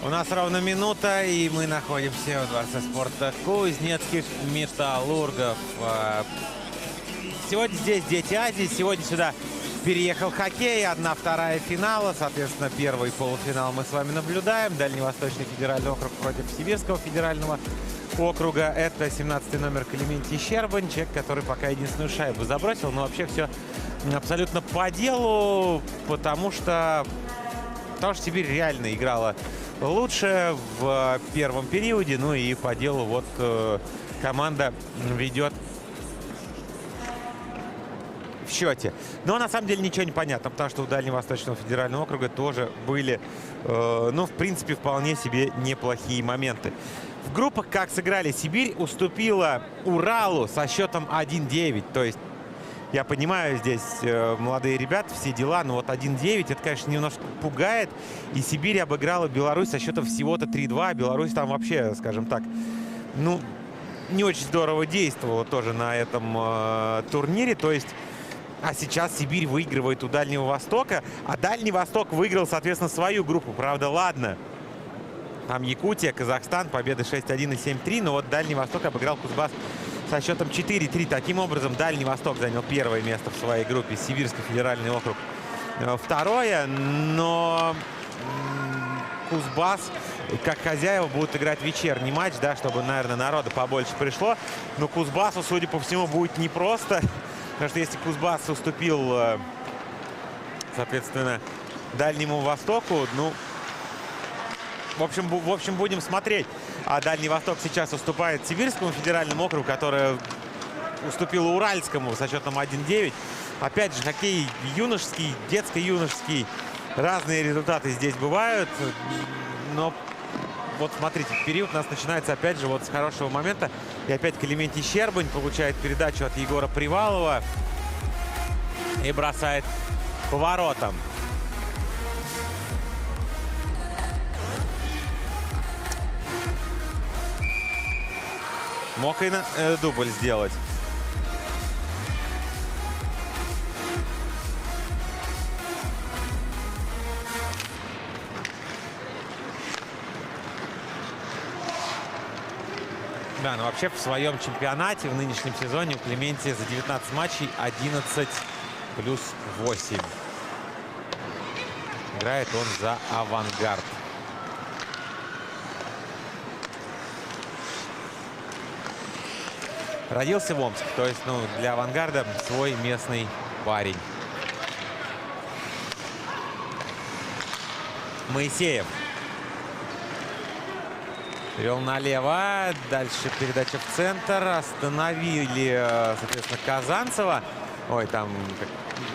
У нас ровно минута, и мы находимся в Дворце спорта Кузнецких Металлургов. Сегодня здесь дети Азии. Сегодня сюда переехал хоккей. 1/2 финала. Соответственно, первый полуфинал мы с вами наблюдаем. Дальневосточный федеральный округ против Сибирского федерального округа. Это 17-й номер Клементий Щербань. Человек, который пока единственную шайбу забросил. Но вообще все абсолютно по делу, потому что Сибирь реально играла лучше в первом периоде. Ну и по делу вот команда ведет в счете. Но на самом деле ничего не понятно, потому что у Дальневосточного федерального округа тоже были, в принципе, вполне себе неплохие моменты. В группах как сыграли: Сибирь уступила Уралу со счетом 1-9. То есть, я понимаю, здесь молодые ребята, все дела, но вот 1-9, это, конечно, немножко пугает. И Сибирь обыграла Беларусь со счетом всего-то 3-2. Беларусь там вообще, скажем так, не очень здорово действовала тоже на этом турнире. То есть, а сейчас Сибирь выигрывает у Дальнего Востока, а Дальний Восток выиграл, соответственно, свою группу. Правда, ладно, там Якутия, Казахстан, победы 6-1 и 7-3, но вот Дальний Восток обыграл Кузбасс со счетом 4-3. Таким образом, Дальний Восток занял первое место в своей группе, Сибирский федеральный округ второе. Но Кузбасс, как хозяева, будут играть вечерний матч, да, чтобы, наверное, народа побольше пришло. Но Кузбассу, судя по всему, будет непросто, потому что если Кузбасс уступил, соответственно, Дальнему Востоку, в общем, будем смотреть. А Дальний Восток сейчас уступает Сибирскому федеральному округу, который уступил Уральскому со счетом 1-9. Опять же, хоккей юношеский, детско-юношеский. Разные результаты здесь бывают. Но вот смотрите, период у нас начинается опять же вот с хорошего момента. И опять Клементий Щербань получает передачу от Егора Привалова и бросает по воротам. Мог и дубль сделать. Да, но вообще в своем чемпионате в нынешнем сезоне у Клементия за 19 матчей 11+8. Играет он за «Авангард». Родился в Омске, то есть, для «Авангарда» свой местный парень. Моисеев перевел налево, дальше передача в центр, остановили, соответственно, Казанцева. Ой, там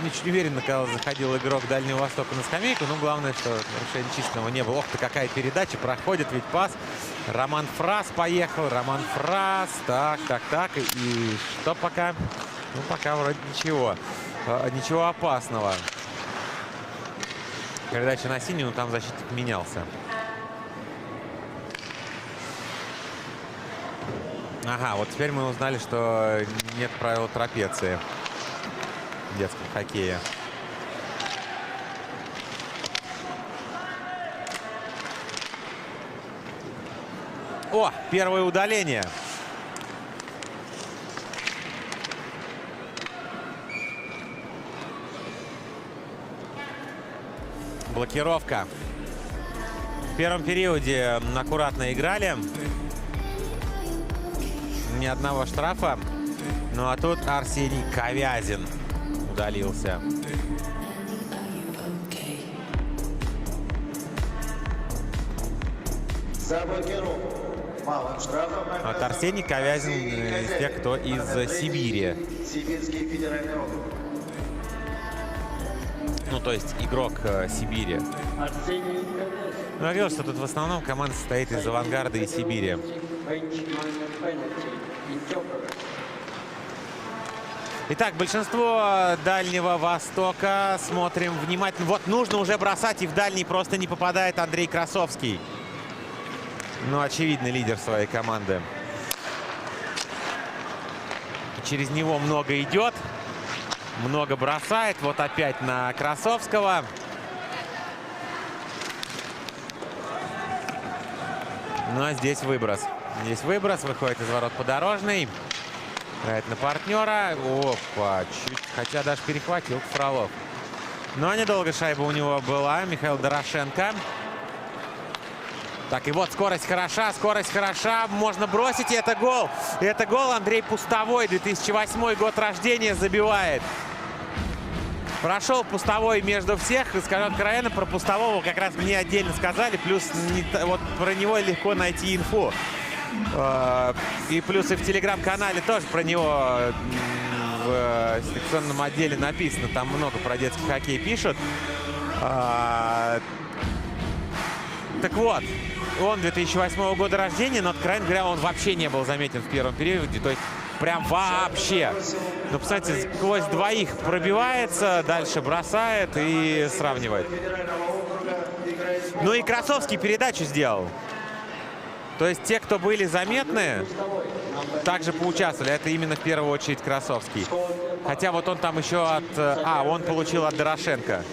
ничуть не уверенно, когда заходил игрок Дальнего Востока на скамейку. Но главное, что нарушения численного не было. Ох ты, какая передача, проходит ведь пас. Роман Фрас поехал, Роман Фрас, так, и что пока? Пока вроде ничего опасного. Передача на синюю, но там защитник менялся. Ага, вот теперь мы узнали, что нет правил трапеции в детском хоккее. О, первое удаление. Блокировка. В первом периоде аккуратно играли. Ни одного штрафа. Ну а тут Арсений Ковязин удалился. За блокировку. Малым штрафом. Вот Арсений Ковязин из тех, кто из Сибири. Сибирский федеральный округ. То есть игрок Сибири. Я говорил, что тут в основном команда состоит из «Авангарда» и Сибири. Итак, большинство Дальнего Востока. Смотрим внимательно. Вот нужно уже бросать, и в дальний просто не попадает Андрей Красовский. Очевидный лидер своей команды. Через него много идет. Много бросает. Вот опять на Красовского. Ну а здесь выброс. Здесь выброс, выходит из ворот Подорожный. Играет на партнера. Опа, чуть, хотя даже перехватил Фролов. Но недолго шайба у него была. Михаил Дорошенко. Так, и вот скорость хороша, можно бросить, и это гол. И это гол. Андрей Пустовой, 2008 год рождения, забивает. Прошел Пустовой между всех. И скажу откровенно, про Пустового как раз мне отдельно сказали. Плюс вот про него легко найти инфу. И плюс и в телеграм-канале тоже про него в секционном отделе написано. Там много про детский хоккей пишут. Так вот, он 2008 года рождения, но, откровенно говоря, он вообще не был заметен в первом периоде. То есть прям вообще. Ну, посмотрите, сквозь двоих пробивается, дальше бросает и сравнивает. Ну и Красовский передачу сделал. То есть те, кто были заметны, также поучаствовали. Это именно в первую очередь Красовский. Хотя вот он там еще от... он получил от Дорошенко.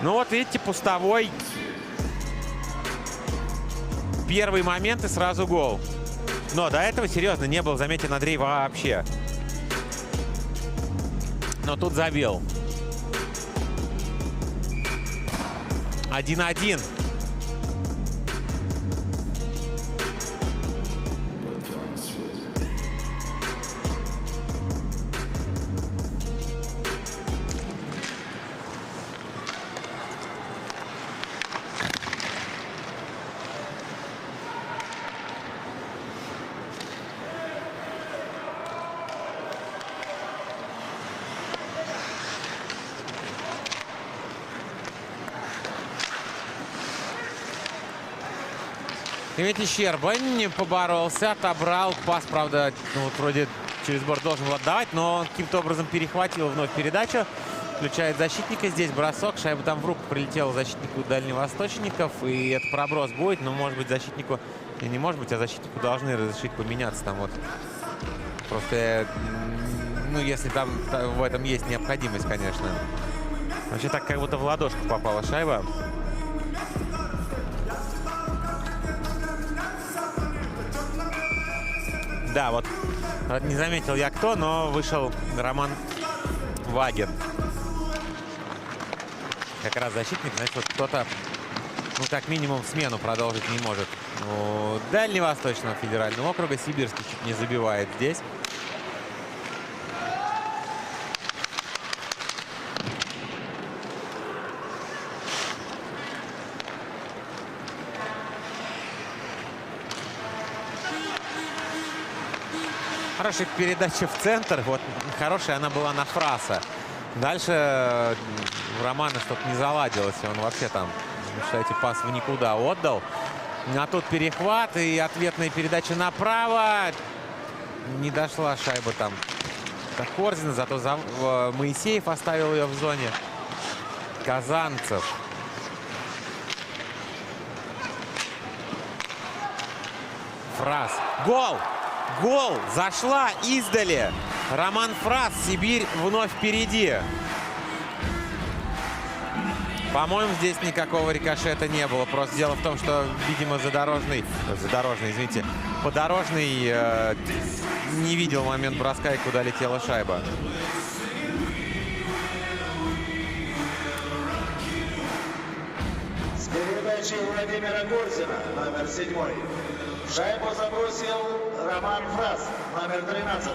Ну вот, видите, Пустовой. Первый момент и сразу гол. Но до этого, серьезно, не был заметен Андрей вообще. Но тут забил. 1-1. И ведь Щербань поборолся, отобрал пас, правда, ну, вот вроде через борт должен был отдавать, но он каким-то образом перехватил вновь передачу. Включает защитника, здесь бросок, шайба там в руку прилетела защитнику дальневосточников, и это проброс будет, но может быть защитнику, и не может быть, а защитнику должны разрешить поменяться там вот. Просто, ну, если там в этом есть необходимость, конечно. Вообще так, как будто в ладошку попала шайба. Да, вот не заметил я кто, но вышел Роман Вагин. Как раз защитник, значит, вот кто-то, ну, как минимум, смену продолжить не может. Ну, Дальневосточного федерального округа Сибирский чуть не забивает здесь. Хорошая передача в центр. Вот хорошая она была на Фраса. Дальше Романа что-то не заладилось. Он вообще там, считайте, пас в никуда отдал. А тут перехват и ответная передача направо. Не дошла шайба там до Корзина. Зато Моисеев оставил ее в зоне. Казанцев. Фрас. Гол! Гол! Зашла издали. Роман Фрас. Сибирь вновь впереди. По-моему, здесь никакого рикошета не было. Просто дело в том, что, видимо, Подорожный не видел момент броска и куда летела шайба. С передачей Владимира Корзина, номер 7. Шайбу забросил Роман Фрас, номер 13.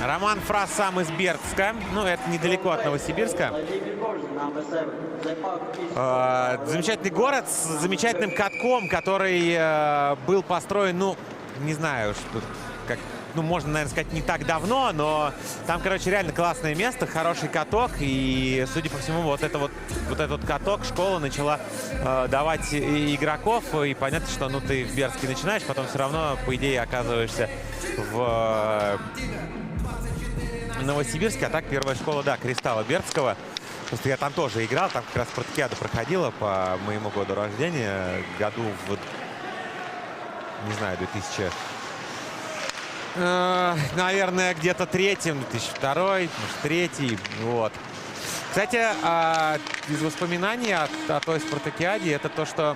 Роман Фрас сам из Бердска. Ну, это недалеко от Новосибирска. Замечательный город с замечательным катком, который был построен, ну, не знаю, что, как, ну, можно, наверное, сказать, не так давно, но там, короче, реально классное место, хороший каток. И, судя по всему, вот этот каток школа начала давать игроков. И понятно, что, ну, ты в Бердске начинаешь, потом все равно, по идее, оказываешься в Новосибирске. А так первая школа, да, Кристалла Бердского. Просто я там тоже играл, там как раз спартакиада проходила по моему году рождения, году в, не знаю, 2000, наверное, где-то 2002, может, 2003, вот. Кстати, из воспоминаний о той спартакиаде, это то, что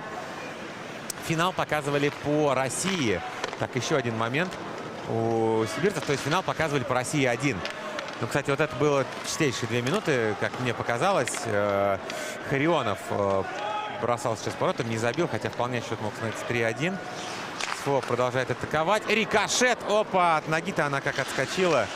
финал показывали по России. Так, еще один момент у сибирцев. То есть финал показывали по России 1. Ну, кстати, вот это было чистейшие 2 минуты, как мне показалось. Харионов бросал сейчас поворотом, не забил, хотя вполне счет мог становиться 3-1. Сфо продолжает атаковать. Рикошет! Опа! От ноги-то она как отскочила.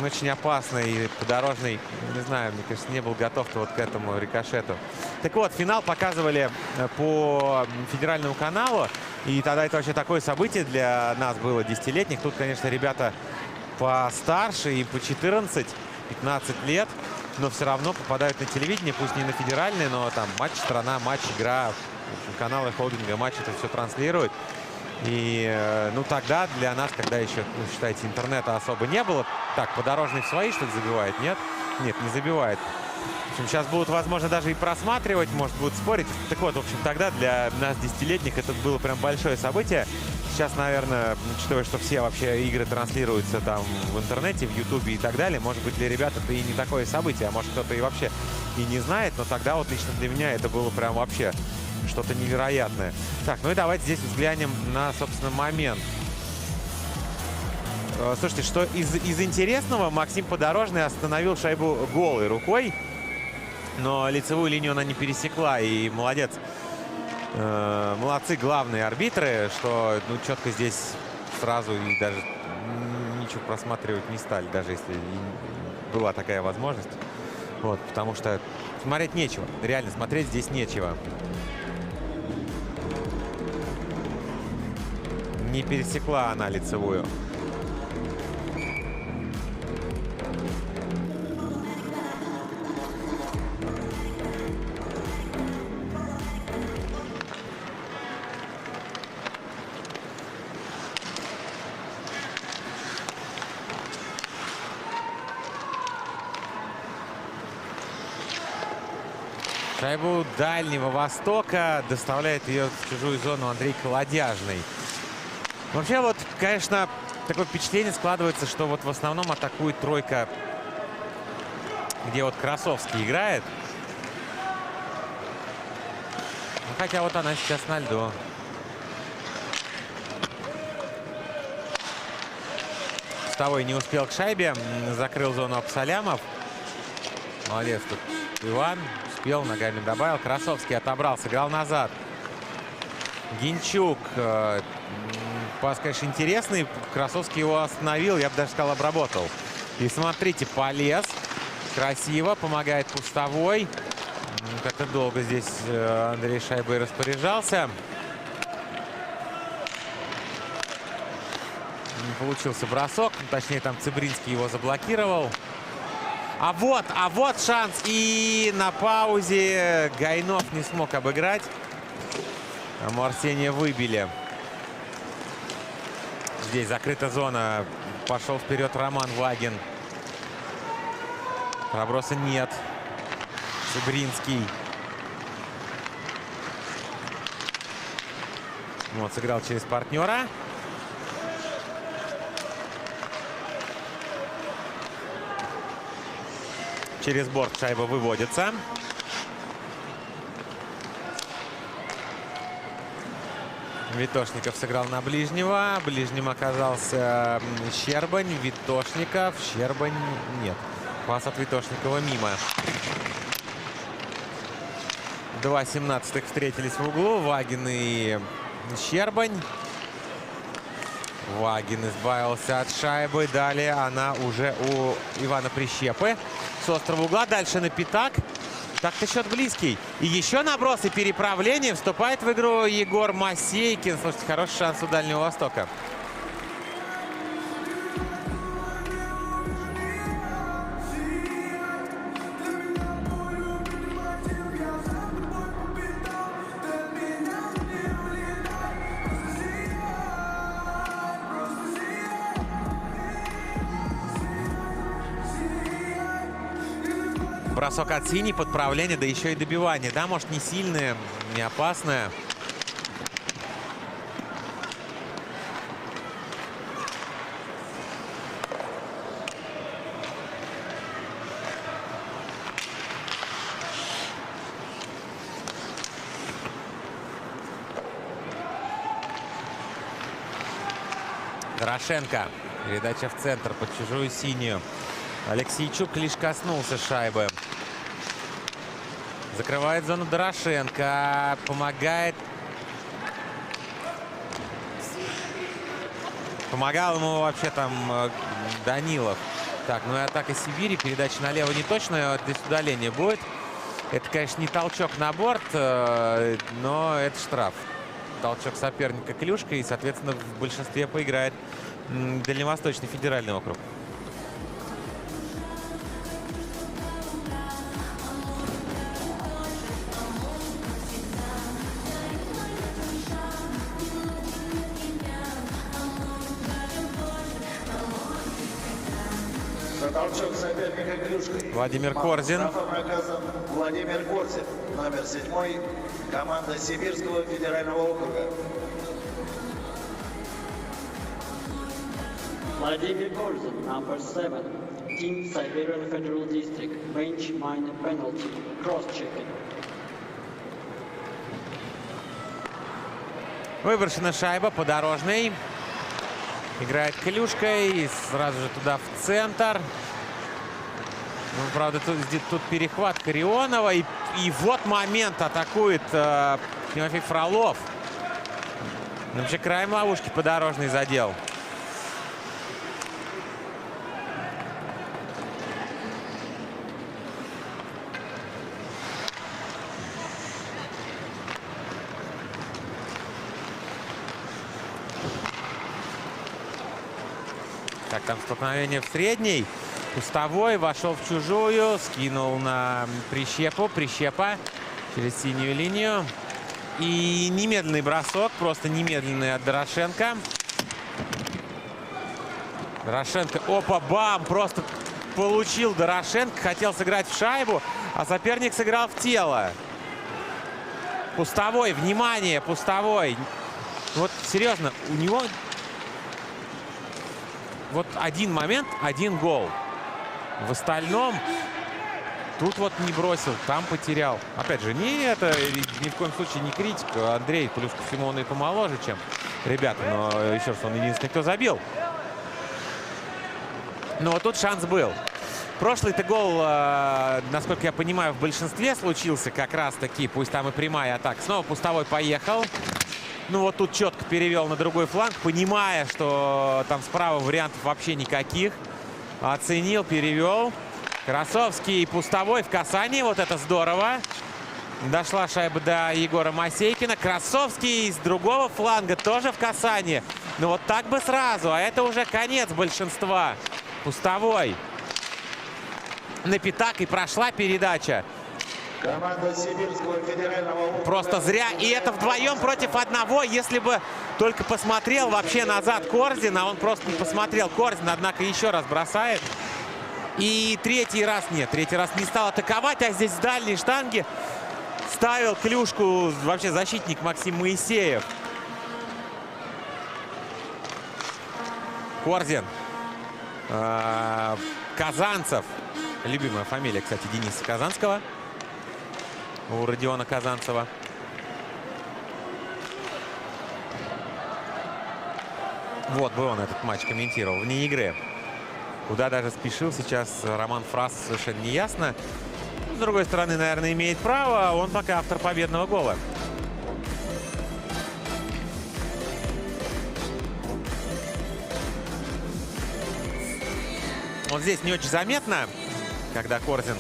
Очень опасный и подорожный. Не знаю, мне кажется, не был готов вот к этому рикошету. Так вот, финал показывали по федеральному каналу. И тогда это вообще такое событие для нас было, десятилетних. Тут, конечно, ребята постарше, им по 14-15 лет. Но все равно попадают на телевидение, пусть не на федеральное, но там матч страна, матч игра. Каналы холдинга матч это все транслируют. И, ну, тогда для нас, когда еще, ну, считайте, интернета особо не было. Так, подорожный в свои что-то забивает? Нет? Нет, не забивает. В общем, сейчас будут, возможно, даже и просматривать, может, будут спорить. Так вот, в общем, тогда для нас, десятилетних, это было прям большое событие. Сейчас, наверное, учитывая, что все вообще игры транслируются там в интернете, в Ютубе и так далее, может быть, для ребят это и не такое событие, а может, кто-то и вообще и не знает. Но тогда вот лично для меня это было прям вообще что-то невероятное. Так, ну и давайте здесь взглянем на, собственно, момент. Слушайте, что из интересного, Максим Подорожный остановил шайбу голой рукой, но лицевую линию она не пересекла, и молодец. Молодцы главные арбитры, что, ну, четко здесь сразу и даже ничего просматривать не стали, даже если была такая возможность. Вот, потому что смотреть нечего, реально смотреть здесь нечего. Не пересекла она лицевую. Шайбу Дальнего Востока доставляет ее в чужую зону Андрей Колодяжный. Вообще, вот, конечно, такое впечатление складывается, что вот в основном атакует тройка, где вот Красовский играет. Ну, хотя вот она сейчас на льду. Стовой не успел к шайбе, закрыл зону Абсалямов. Молодец тут Иван. Успел, ногами добавил. Красовский отобрал, сыграл назад. Гинчук. Пас, конечно, интересный. Красовский его остановил, я бы даже сказал, обработал. И смотрите, полез. Красиво, помогает Пустовой. Как-то долго здесь Андрей шайбой распоряжался. Не получился бросок. Точнее, там Цыбринский его заблокировал. А вот шанс. И на паузе Гайнов не смог обыграть. А Арсения выбили. Здесь закрыта зона. Пошел вперед Роман Вагин. Проброса нет. Цыбринский. Вот, сыграл через партнера. Через борт шайба выводится. Витошников сыграл на ближнего. Ближним оказался Щербань. Витошников. Щербань нет. Пас от Витошникова мимо. 2 17-х встретились в углу. Вагин и Щербань. Вагин избавился от шайбы. Далее она уже у Ивана Прищепы. С острого угла. Дальше на пятак. Так-то счет близкий. И еще наброс и переправление. Вступает в игру Егор Масейкин. Слушайте, хороший шанс у Дальнего Востока. Бросок от синей, подправление, да еще и добивание. Да, может, не сильное, не опасное. Дорошенко. Передача в центр под чужую синюю. Алексейчук лишь коснулся шайбы. Закрывает зону Дорошенко. Помогает. Помогал ему вообще там Данилов. Так, ну и атака Сибири. Передача налево не точно. Здесь удаление будет. Это, конечно, не толчок на борт, но это штраф. Толчок соперника клюшкой. И, соответственно, в большинстве поиграет Дальневосточный федеральный округ. За толчок соперника клюшкой. Владимир Корзин. Штрафом наказан Владимир Корзин, номер 7, команда Сибирского федерального округа. Vladimir Korzin, number 7, Team Siberian Federal District, bench minor penalty, cross-checking. Выброшена шайба подорожный. Играет клюшкой. И сразу же туда в центр. Ну, правда, тут перехват Карионова. И вот момент. Атакует Тимофей Фролов. Вообще краем ловушки подорожный задел. Так, там столкновение в средней. Пустовой вошел в чужую. Скинул на Прищепу. Прищепа через синюю линию. И немедленный бросок. Просто немедленный от Дорошенко. Дорошенко. Опа, бам! Просто получил Дорошенко. Хотел сыграть в шайбу, а соперник сыграл в тело. Пустовой. Внимание, Пустовой. Вот серьезно, у него... Вот один момент, один гол. В остальном тут вот не бросил, там потерял. Опять же, это ни в коем случае не критика. Андрей, плюс ко всему, он и помоложе, чем ребята. Но еще раз, он единственный, кто забил. Но вот тут шанс был. Прошлый-то гол, насколько я понимаю, в большинстве случился как раз-таки. Пусть там и прямая атака. Снова Пустовой поехал. Ну вот тут четко перевел на другой фланг, понимая, что там справа вариантов вообще никаких. Оценил, перевел. Красовский и Пустовой в касании. Вот это здорово. Дошла шайба до Егора Масейкина. Красовский с другого фланга тоже в касании. Ну вот так бы сразу. А это уже конец большинства. Пустовой на пятак, и прошла передача. Команда Сибирского федерального округа. Просто зря. И это вдвоем против одного. Если бы только посмотрел вообще назад Корзин, а он просто не посмотрел Корзин, однако еще раз бросает. И третий раз нет. Третий раз не стал атаковать, а здесь с дальней штанги ставил клюшку вообще защитник Максим Моисеев. Корзин. Казанцев. Любимая фамилия, кстати, Дениса Казанского. У Родиона Казанцева. Вот бы он этот матч комментировал вне игры. Куда даже спешил сейчас Роман Фрас, совершенно не ясно. С другой стороны, наверное, имеет право. Он пока автор победного гола. Вот здесь не очень заметно, когда Корзин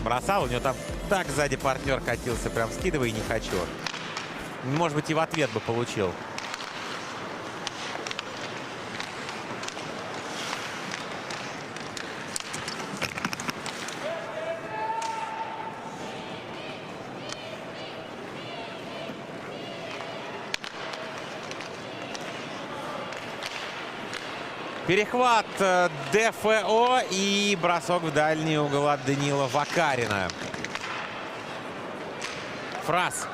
бросал. У него там так сзади партнер катился. Прям скидывай, не хочу. Может быть, и в ответ бы получил. Перехват ДФО и бросок в дальний угол от Данила Вакарина. Фрас.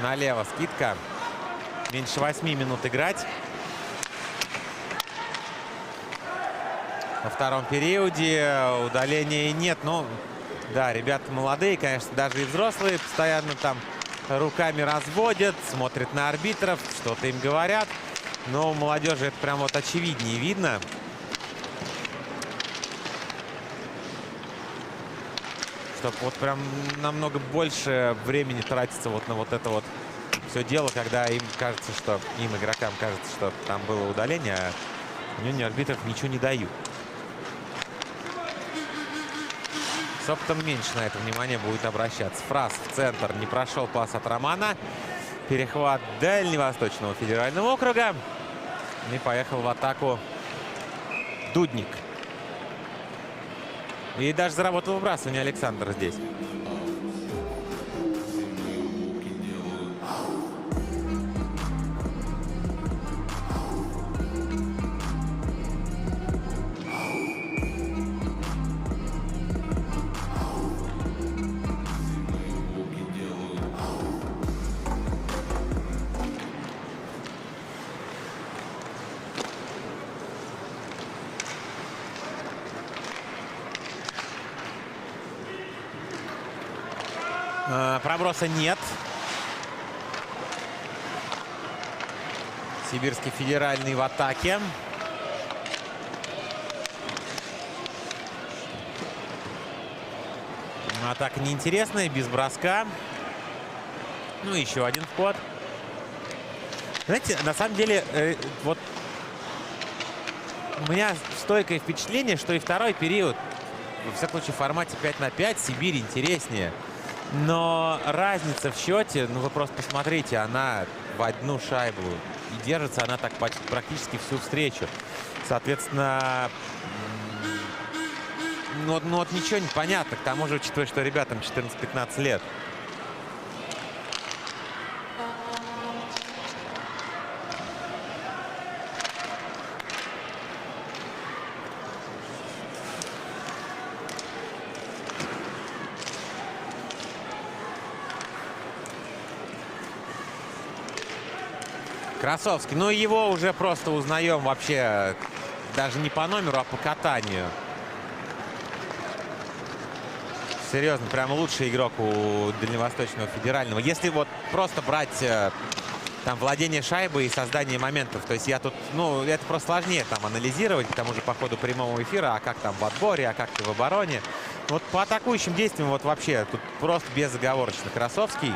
Налево скидка. Меньше 8 минут играть. Во втором периоде удаления нет. Ну, да, ребята молодые, конечно, даже и взрослые. Постоянно там руками разводят, смотрят на арбитров, что-то им говорят. Но у молодежи это прям вот очевиднее видно. Что вот прям намного больше времени тратится вот на вот это вот все дело, когда им кажется, что им, игрокам, кажется, что там было удаление, а мнению арбитров ничего не дают. С опытом меньше на это внимание будет обращаться. Фраз в центр. Не прошел пас от Романа. Перехват Дальневосточного федерального округа. И поехал в атаку Дудник. И даже заработал выбрасывание Александр здесь. Проброса нет. Сибирский федеральный в атаке. Атака неинтересная, без броска. Ну, еще один вход. Знаете, на самом деле, вот у меня стойкое впечатление, что и второй период, во всяком случае, в формате 5 на 5 Сибирь интереснее. Но разница в счете, ну вы просто посмотрите, она в одну шайбу. И держится она так практически всю встречу. Соответственно, ну вот ничего не понятно. К тому же, учитывая, что ребятам 14-15 лет. Красовский. Ну, его уже просто узнаем вообще даже не по номеру, а по катанию. Серьезно, прям лучший игрок у Дальневосточного федерального. Если вот просто брать там владение шайбой и создание моментов, то есть я тут, ну, это просто сложнее там анализировать, к тому же по ходу прямого эфира, а как там в отборе, а как ты в обороне. Вот по атакующим действиям вот вообще тут просто безоговорочно Красовский.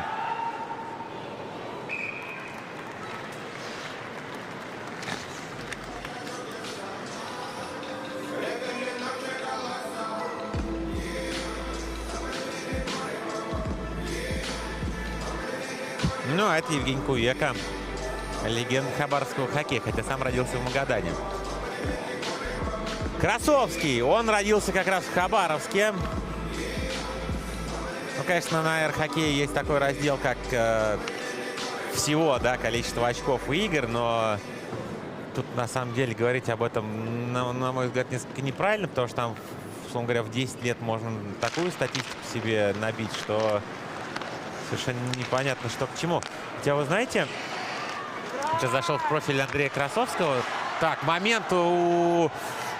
Ну, а это Евгений Кувека, легенда хабаровского хоккея, хотя сам родился в Магадане. Красовский, он родился как раз в Хабаровске. Ну, конечно, на аэрохоккее есть такой раздел, как всего, да, количество очков и игр, но тут, на самом деле, говорить об этом, на мой взгляд, несколько неправильно, потому что там, условно говоря, в 10 лет можно такую статистику себе набить, что совершенно непонятно, что к чему. Хотя, вы знаете, сейчас зашел в профиль Андрея Красовского. Так, момент у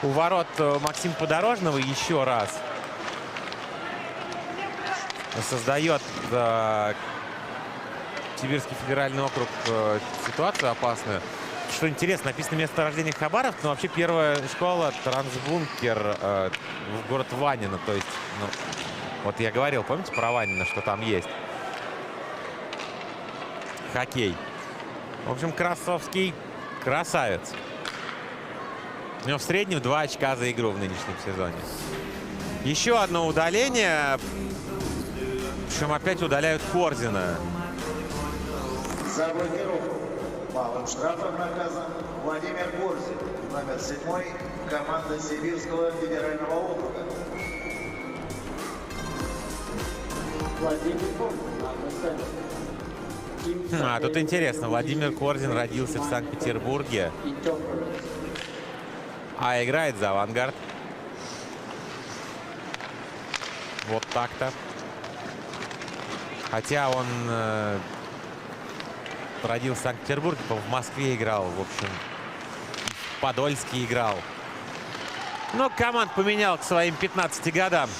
ворот Максима Подорожного еще раз. Создает Сибирский федеральный округ ситуацию опасную. Что интересно, написано место рождения Хабаровск, но вообще первая школа Трансбункер в город Ванино. То есть, ну, вот я говорил, помните про Ванино, что там есть? Хоккей. В общем, Красовский красавец. У него в среднем 2 очка за игру в нынешнем сезоне. Еще одно удаление. Причем опять удаляют Корзина. За блокировку малым штрафом наказан Владимир Корзин, номер 7, команда Сибирского федерального округа. Владимир Корзин, номер 7. А тут интересно, Владимир Корзин родился в Санкт-Петербурге, а играет за «Авангард». Вот так-то. Хотя он родился в Санкт-Петербурге, в Москве играл, в общем, в Подольске играл. Но команд поменял к своим 15 годам.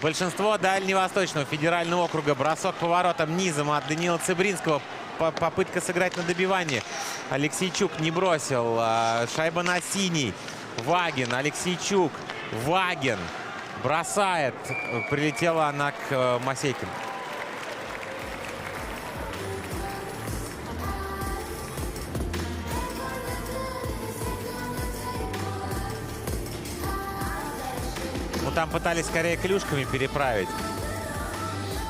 Большинство Дальневосточного федерального округа. Бросок поворотом низом от Даниила Цыбринского. попытка сыграть на добивание. Алексейчук не бросил. Шайба на синий. Вагин, Алексейчук. Вагин бросает. Прилетела она к Мосейкину. Ну, там пытались скорее клюшками переправить.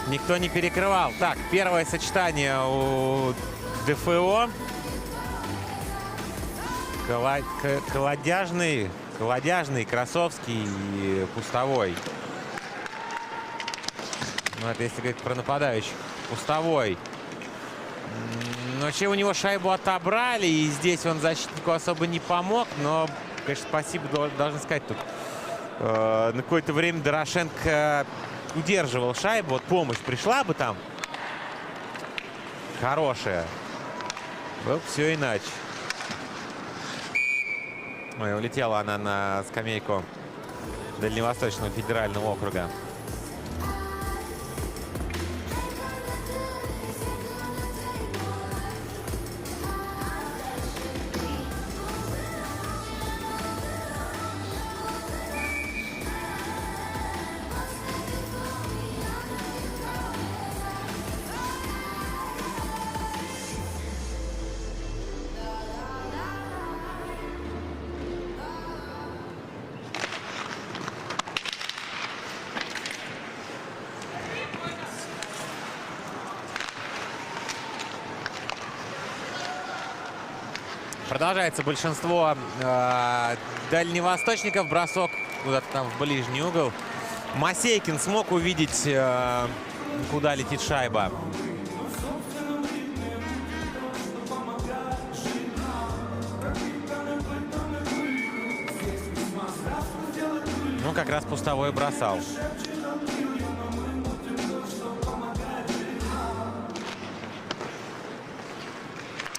Никто не перекрывал. Так, первое сочетание у ДФО. Колодяжный, Красовский и Пустовой. Ну, это если говорить про нападающих. Пустовой. Но вообще у него шайбу отобрали, и здесь он защитнику особо не помог. Но, конечно, спасибо должен сказать тут. На какое-то время Дорошенко удерживал шайбу. Вот помощь пришла бы там. Хорошая. Было бы все иначе. Ой, улетела она на скамейку Дальневосточного федерального округа. Продолжается большинство дальневосточников. Бросок куда-то там в ближний угол. Мосейкин смог увидеть, куда летит шайба. Ну, как раз Пустовой бросал.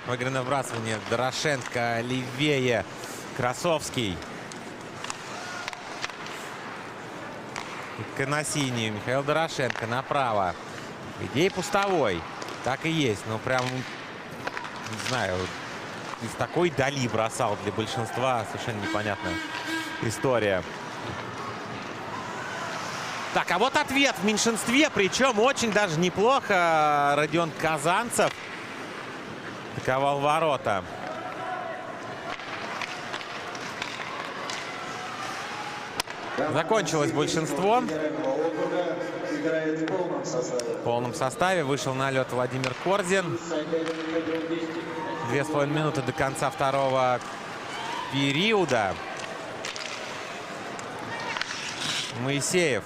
Выиграно вбрасывание. Дорошенко левее. Красовский. На синюю. Михаил Дорошенко направо. Идея Пустовой. Так и есть. Ну, прям, не знаю, из такой дали бросал для большинства. Совершенно непонятная история. Так, а вот ответ в меньшинстве. Причем очень даже неплохо. Родион Казанцев атаковал ворота. Закончилось большинство. В полном составе вышел на лед Владимир Корзин. 2,5 минуты до конца второго периода. Моисеев.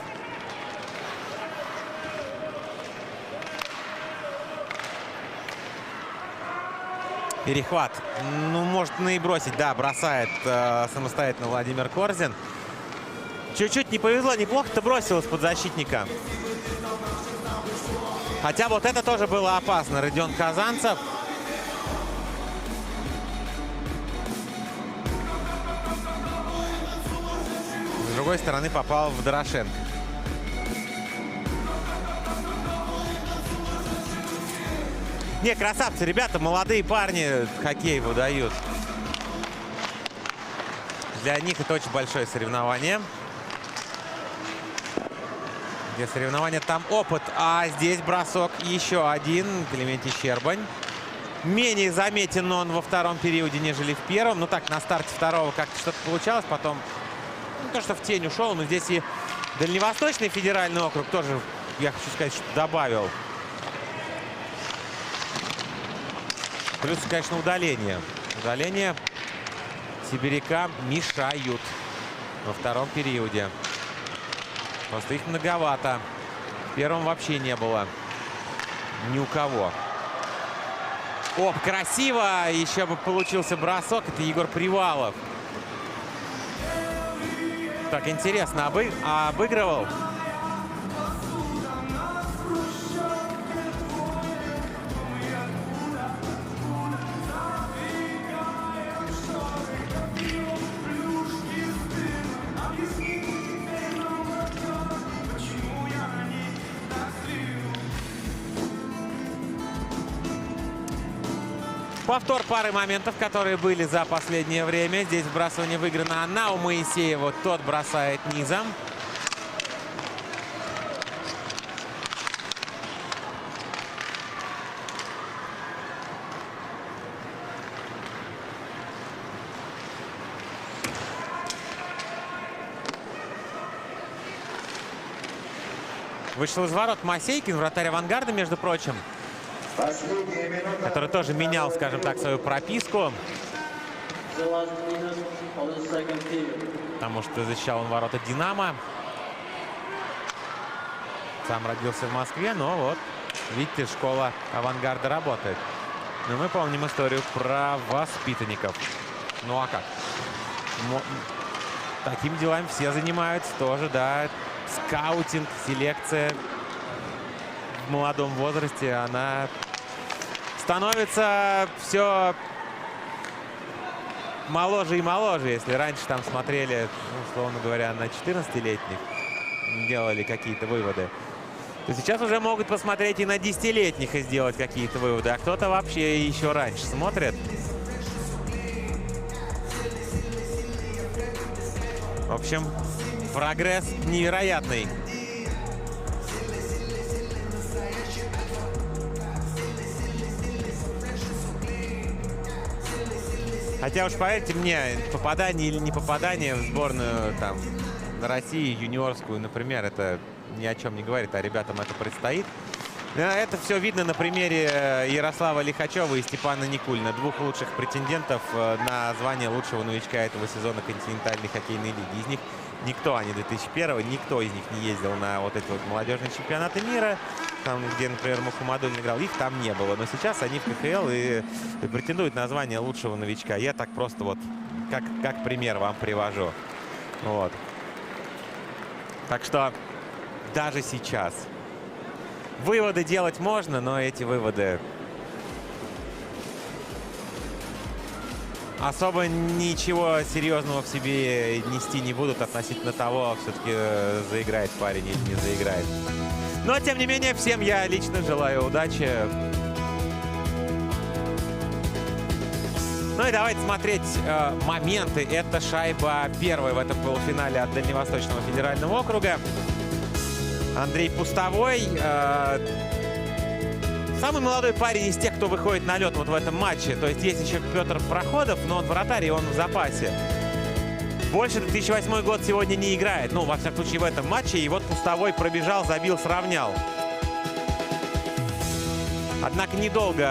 Перехват. Ну, может и бросить. Да, бросает самостоятельно Владимир Корзин. Чуть-чуть не повезло. Неплохо-то бросил из-под защитника. Хотя вот это тоже было опасно. Родион Казанцев. С другой стороны попал в Дорошенко. Не, красавцы, ребята, молодые парни хоккей выдают. Для них это очень большое соревнование. Где соревнования, там опыт. А здесь бросок еще один. Клементий Щербань. Менее заметен он во втором периоде, нежели в первом. Ну так, на старте второго как-то что-то получалось. Потом, ну, то, что в тень ушел. Но здесь и Дальневосточный федеральный округ тоже, я хочу сказать, что добавил. Плюс, конечно, удаление. Удаление сибирякам мешают во втором периоде. Просто их многовато. В первом вообще не было ни у кого. Оп, красиво! Еще бы получился бросок. Это Егор Привалов. Так, интересно, обыгрывал? Повтор пары моментов, которые были за последнее время. Здесь вбрасывание выиграно на у Моисеева. Тот бросает низом. Вышел из ворот Масейкин, вратарь «Авангарда», между прочим, Последняя минута. который тоже менял, скажем так, свою прописку, The last minute of the second period. потому что защищал он ворота «Динамо». Сам родился в Москве, но вот, видите, школа «Авангарда» работает. Но мы помним историю про воспитанников. Ну а как? Таким делами все занимаются тоже, да. Скаутинг, селекция в молодом возрасте, она становится все моложе и моложе. Если раньше там смотрели, ну, условно говоря, на 14-летних, делали какие-то выводы, то сейчас уже могут посмотреть и на 10-летних и сделать какие-то выводы. А кто-то вообще еще раньше смотрит. В общем, прогресс невероятный. Хотя уж поверьте мне, попадание или не попадание в сборную там России юниорскую, например, это ни о чем не говорит, а ребятам это предстоит. Это все видно на примере Ярослава Лихачева и Степана Никулина, двух лучших претендентов на звание лучшего новичка этого сезона континентальной хоккейной лиги. Из них никто, они 2001-го, никто из них не ездил на вот эти вот молодежные чемпионаты мира, там, где, например, Мухаммадуллин играл, их там не было. Но сейчас они в КХЛ и претендуют на звание лучшего новичка. Я так просто вот как пример вам привожу. Вот. Так что даже сейчас выводы делать можно, но эти выводы особо ничего серьезного в себе нести не будут относительно того, все-таки заиграет парень или не заиграет. Но, тем не менее, всем я лично желаю удачи. Ну и давайте смотреть моменты. Это шайба первая в этом полуфинале от Дальневосточного федерального округа. Андрей Пустовой. Самый молодой парень из тех, кто выходит на лед вот в этом матче. То есть есть еще Петр Проходов, но он вратарь, и он в запасе. Больше 2008 год сегодня не играет. Ну, во всяком случае, в этом матче. И вот Пустовой пробежал, забил, сравнял. Однако недолго,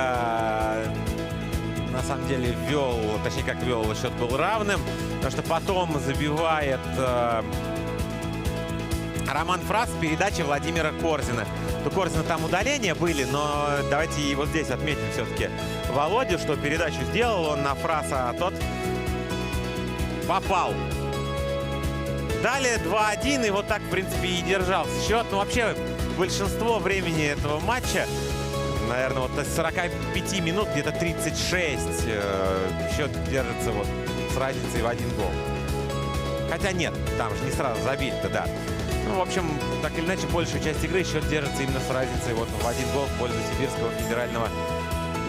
на самом деле, вел, точнее, как вел, счет был равным. Потому что потом забивает Роман Фрас в передаче Владимира Корзина. У Корзина там удаления были, но давайте и вот здесь отметим все-таки Володю, что передачу сделал он на Фраса, а тот попал. Далее 2-1, и вот так, в принципе, и держался счет. Ну, вообще, большинство времени этого матча, наверное, вот из 45 минут, где-то 36, счет держится вот с разницей в 1 гол. Хотя нет, там же не сразу забили-то, да. Ну, в общем, так или иначе, большую часть игры счет держится именно с разницей вот в 1 гол в пользу Сибирского федерального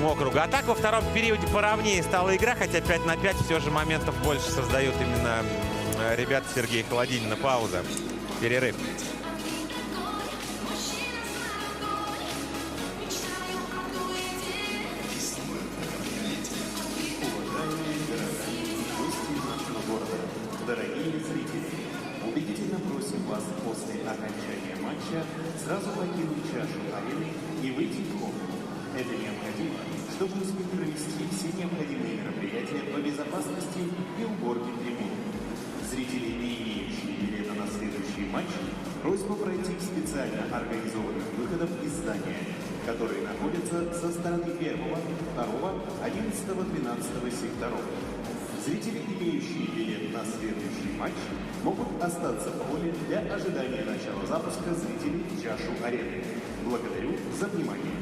округа. А так во втором периоде поровнее стала игра, хотя 5 на 5 все же моментов больше создают именно ребята Сергея Холодинина. Пауза, перерыв. Дорогие зрители, убедительно просим вас после окончания матча сразу покинуть чашу арены и выйти в комнату. Это необходимо, чтобы успеть провести все необходимые мероприятия по безопасности и уборке трибун. Зрители, не имеющие билета на следующий матч, просьба пройти к специально организованным выходам из здания, которые находятся со стороны 1, 2, 11, 12 секторов. Зрители, имеющие билет на следующий матч, могут остаться в поле для ожидания начала запуска зрителей в чашу арены. Благодарю за внимание.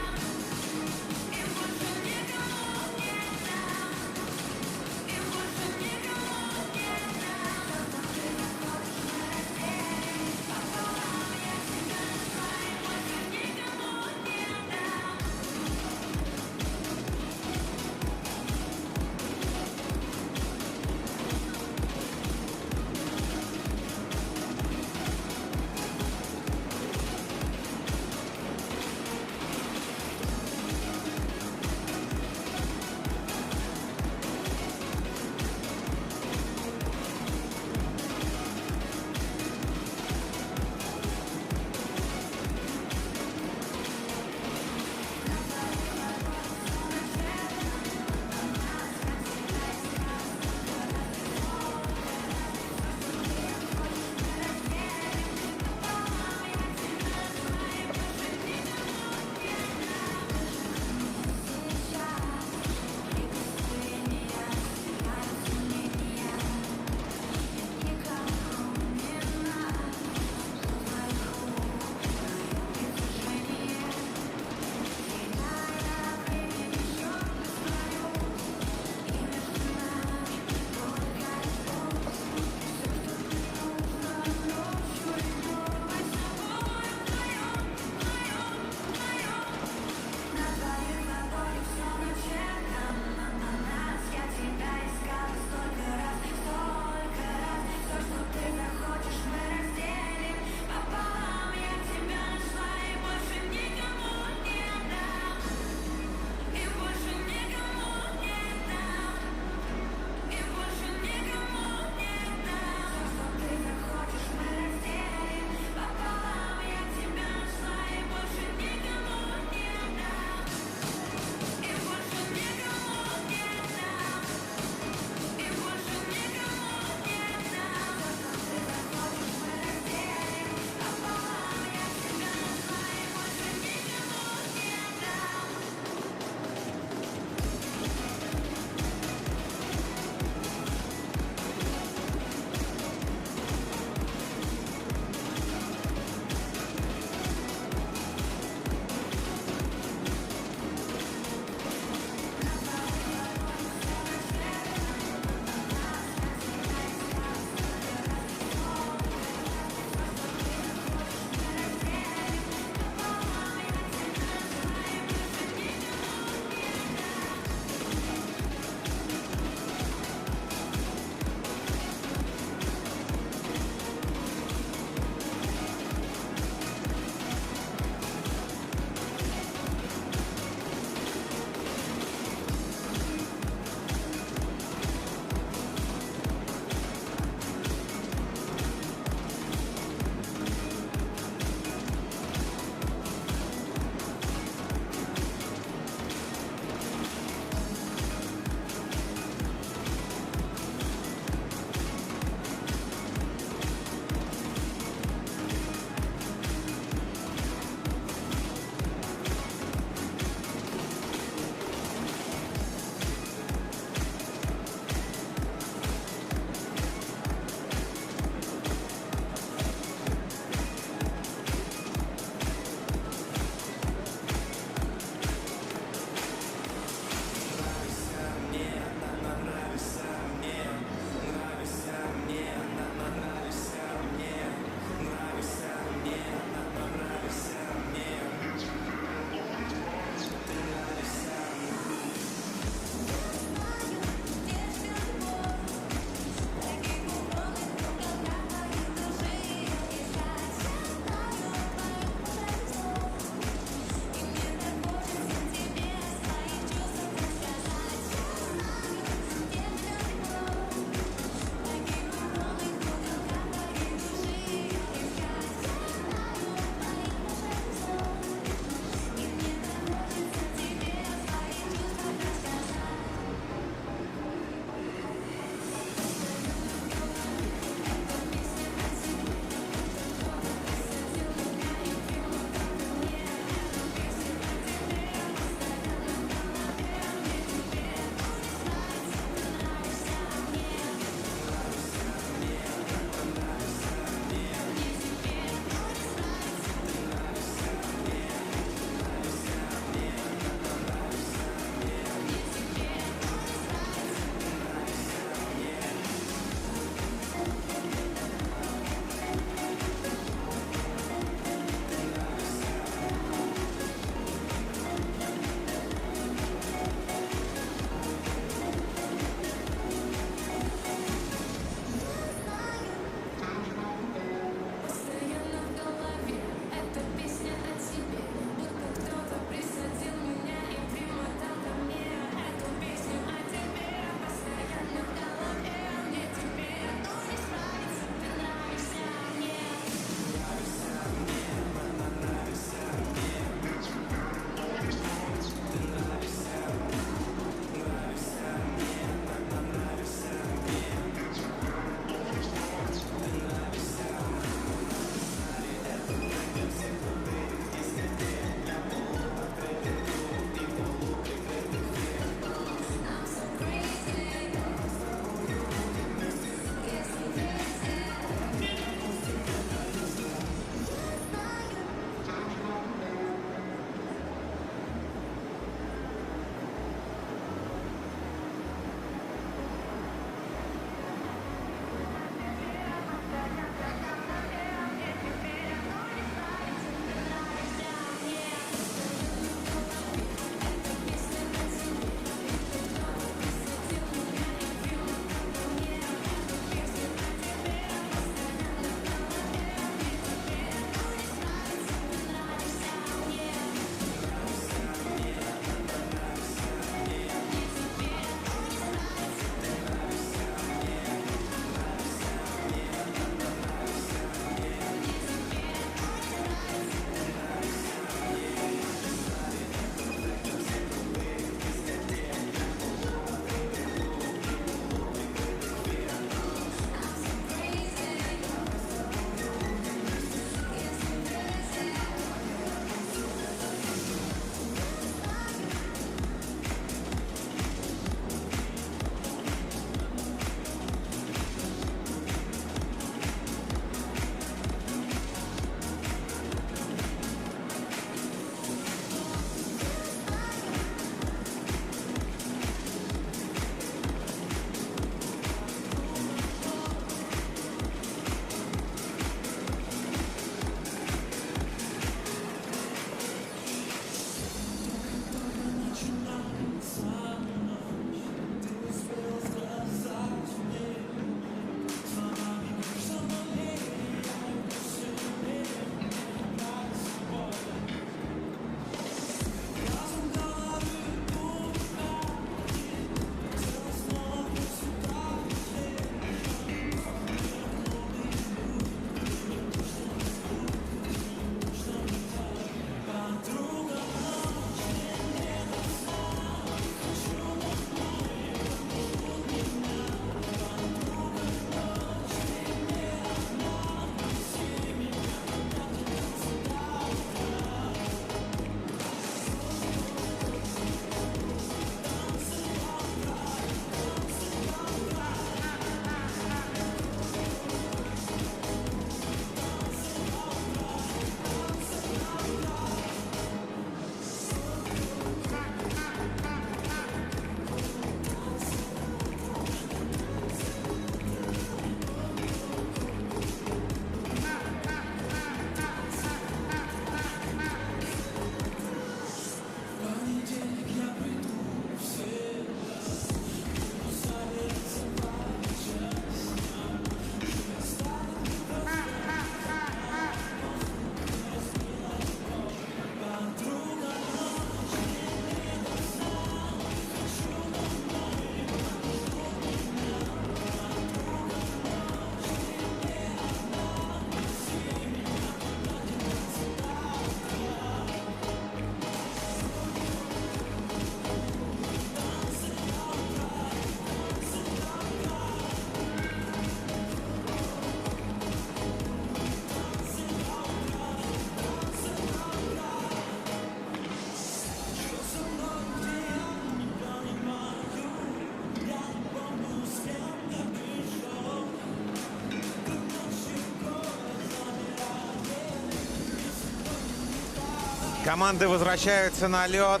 Команды возвращаются на лед.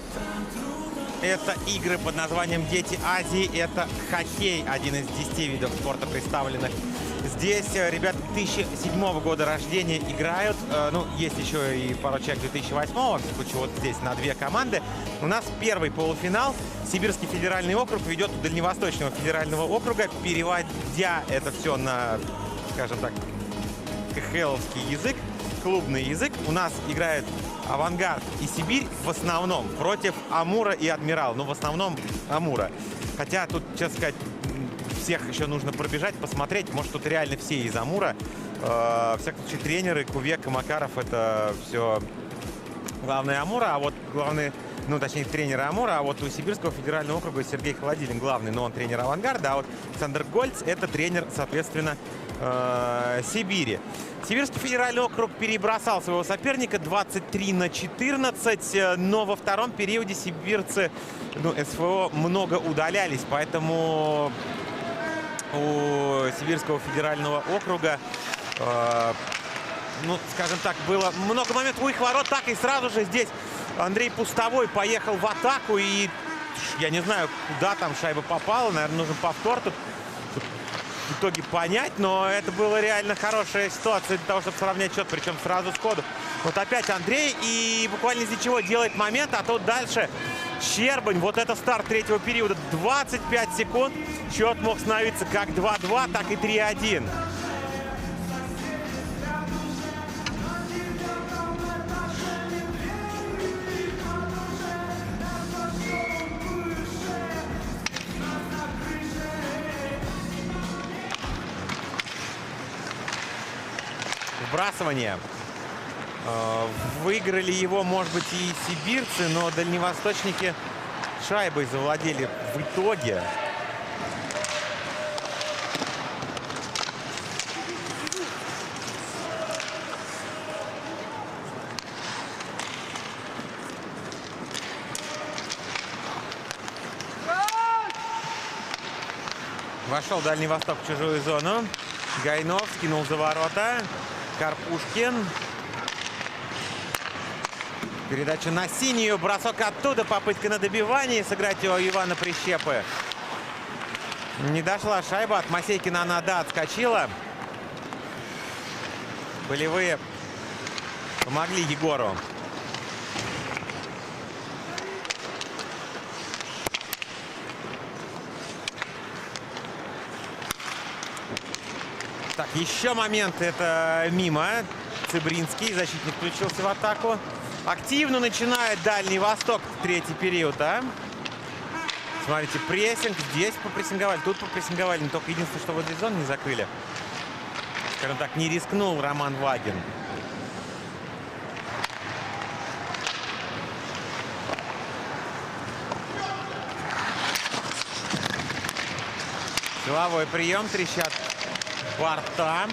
Это игры под названием «Дети Азии». Это хоккей, один из 10 видов спорта, представленных здесь. Ребята 2007 года рождения играют. Ну, есть еще и пару человек 2008, во всяком случае, вот здесь на 2 команды. У нас первый полуфинал. Сибирский федеральный округ ведет у Дальневосточного федерального округа. Переводя это все на, скажем так, КХЛовский язык, клубный язык, у нас играют «Авангард» и «Сибирь» в основном против «Амура» и «Адмирал». Но в основном «Амура». Хотя тут, честно сказать, всех еще нужно пробежать, посмотреть. Может, тут реально все из «Амура». В всяком случае, тренеры Кувек и Макаров — это все главные «Амура». А вот главные, ну, точнее, тренеры «Амура». А вот у Сибирского федерального округа Сергей Холодилин главный, но он тренер «Авангарда». А вот Александр Гольц — это тренер, соответственно, Сибири. Сибирский федеральный округ перебросал своего соперника 23-14, но во втором периоде сибирцы, ну, СФО много удалялись, поэтому у Сибирского федерального округа, ну, скажем так, было много моментов у их ворот. Так и сразу же здесь Андрей Пустовой поехал в атаку, и я не знаю, куда там шайба попала, наверное, нужен повтор тут в итоге понять, но это была реально хорошая ситуация для того, чтобы сравнять счет, причем сразу сходу. Вот опять Андрей, и буквально из-за чего делает момент, а тут дальше Щербань. Вот это старт третьего периода. 25 секунд. Счет мог становиться как 2-2, так и 3-1. Вбрасывание. Выиграли его, может быть, и сибирцы, но дальневосточники шайбой завладели в итоге. Вошел Дальний Восток в чужую зону. Гайнов скинул за ворота. Карпушкин. Передача на синюю. Бросок оттуда. Попытка на добивание. Сыграть его Ивана Прищепы. Не дошла шайба. От Масейкина она, да, отскочила. Болевые помогли Егору. Так, еще момент. Это мимо. Цыбринский. Защитник включился в атаку. Активно начинает Дальний Восток третий период, а? Смотрите, прессинг. Здесь попрессинговали, тут попрессинговали. Но только единственное, что вот здесь зону не закрыли. Скажем так, не рискнул Роман Вагин. Силовой прием. Трещат борта.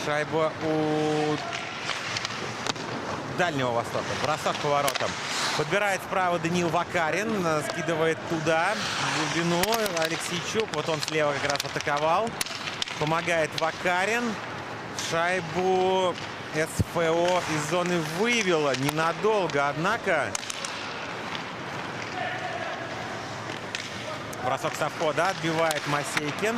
Шайба у Дальнего Востока. Бросок по воротам. Подбирает справа Даниил Вакарин. Скидывает туда в глубину Алексейчук. Вот он слева как раз атаковал. Помогает Вакарин. Шайбу СФО из зоны вывела ненадолго, однако. Бросок со входа отбивает Масейкин.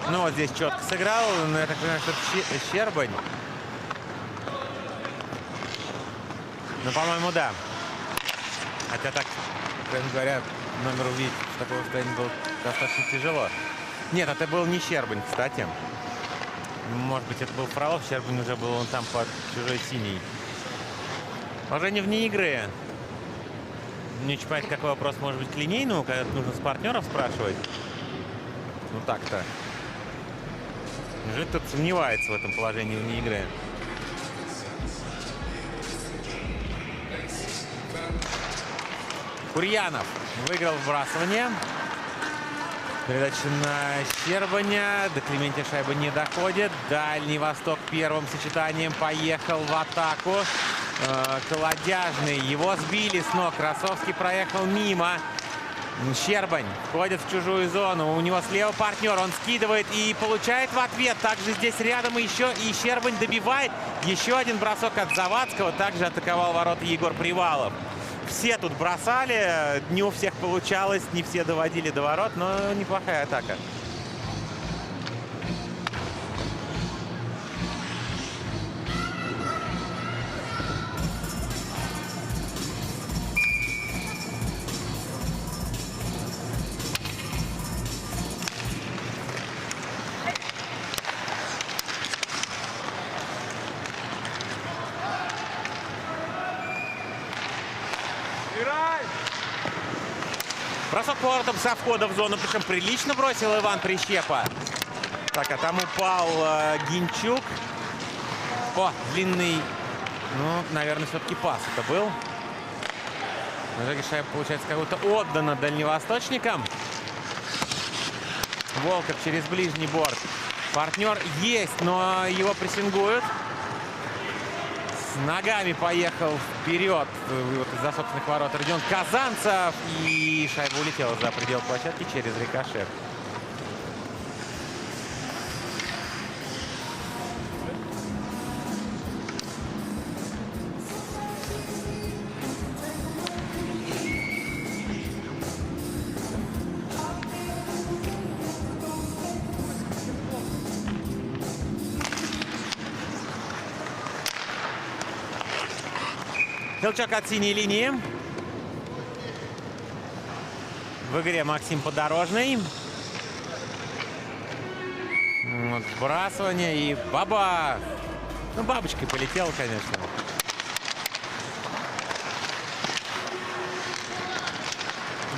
Ну, вот здесь четко сыграл, но я так понимаю, что это Щербань. Ну, по-моему, да. Хотя так, прямо говоря, номер увидеть в таком состоянии было достаточно тяжело. Нет, это был не Щербань, кстати. Может быть, это был Фролов. Щербань уже был он там под чужой синей. Уже не вне игры. Не очень понятно, какой вопрос может быть к линейному, когда нужно с партнеров спрашивать. Ну, так-то. Неужели кто-то сомневается в этом положении вне игры? Курьянов выиграл вбрасывание. Передача на Щербаня. До Клементия шайба не доходит. Дальний Восток первым сочетанием поехал в атаку. Колодяжный. Его сбили с ног. Красовский проехал мимо. Щербань входит в чужую зону. У него слева партнер. Он скидывает и получает в ответ. Также здесь рядом еще и Щербань добивает. Еще один бросок от Завадского. Также атаковал ворота Егор Привалов. Все тут бросали. Не у всех получалось. Не все доводили до ворот. Но неплохая атака. Бросок поворотом со входа в зону, причем прилично бросил Иван Прищепа. Так, а там упал Гинчук. О, длинный, ну, наверное, все-таки пас это был. В итоге шайба, получается, как будто отдана дальневосточникам. Волков через ближний борт. Партнер есть, но его прессингуют. С ногами поехал вперед вот из-за собственных ворот Родион Казанцев. И шайба улетела за пределы площадки через рикошет. Хилчак от синей линии. В игре Максим Подорожный. Вот сбрасывание и баба. Ну, бабочкой полетел, конечно.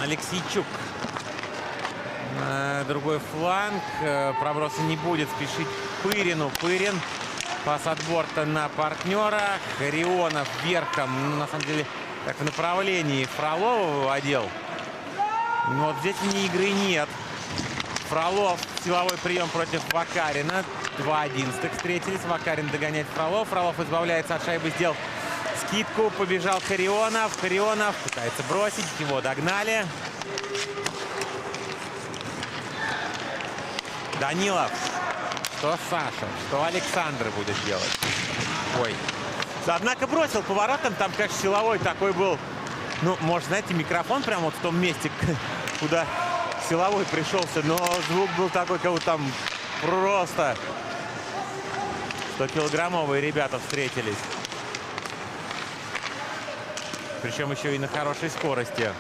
Алексейчук. На другой фланг. Проброса не будет спешить Пырину. Пырин. Пас от борта на партнера. Харионов верхом. Ну, на самом деле, как в направлении Фролова выводил. Но вот здесь вне игры нет. Фролов. Силовой прием против Вакарина. 2-11 встретились. Вакарин догоняет Фролов. Фролов избавляется от шайбы. Сделал скидку. Побежал Харионов. Харионов пытается бросить. Его догнали. Данилов. Что Саша, что Александр будет делать. Ой. Однако бросил поворотом. Там, конечно, силовой такой был. Ну, может, знаете, микрофон прямо вот в том месте, куда силовой пришелся. Но звук был такой, как будто там просто 100-килограммовые ребята встретились. Причем еще и на хорошей скорости.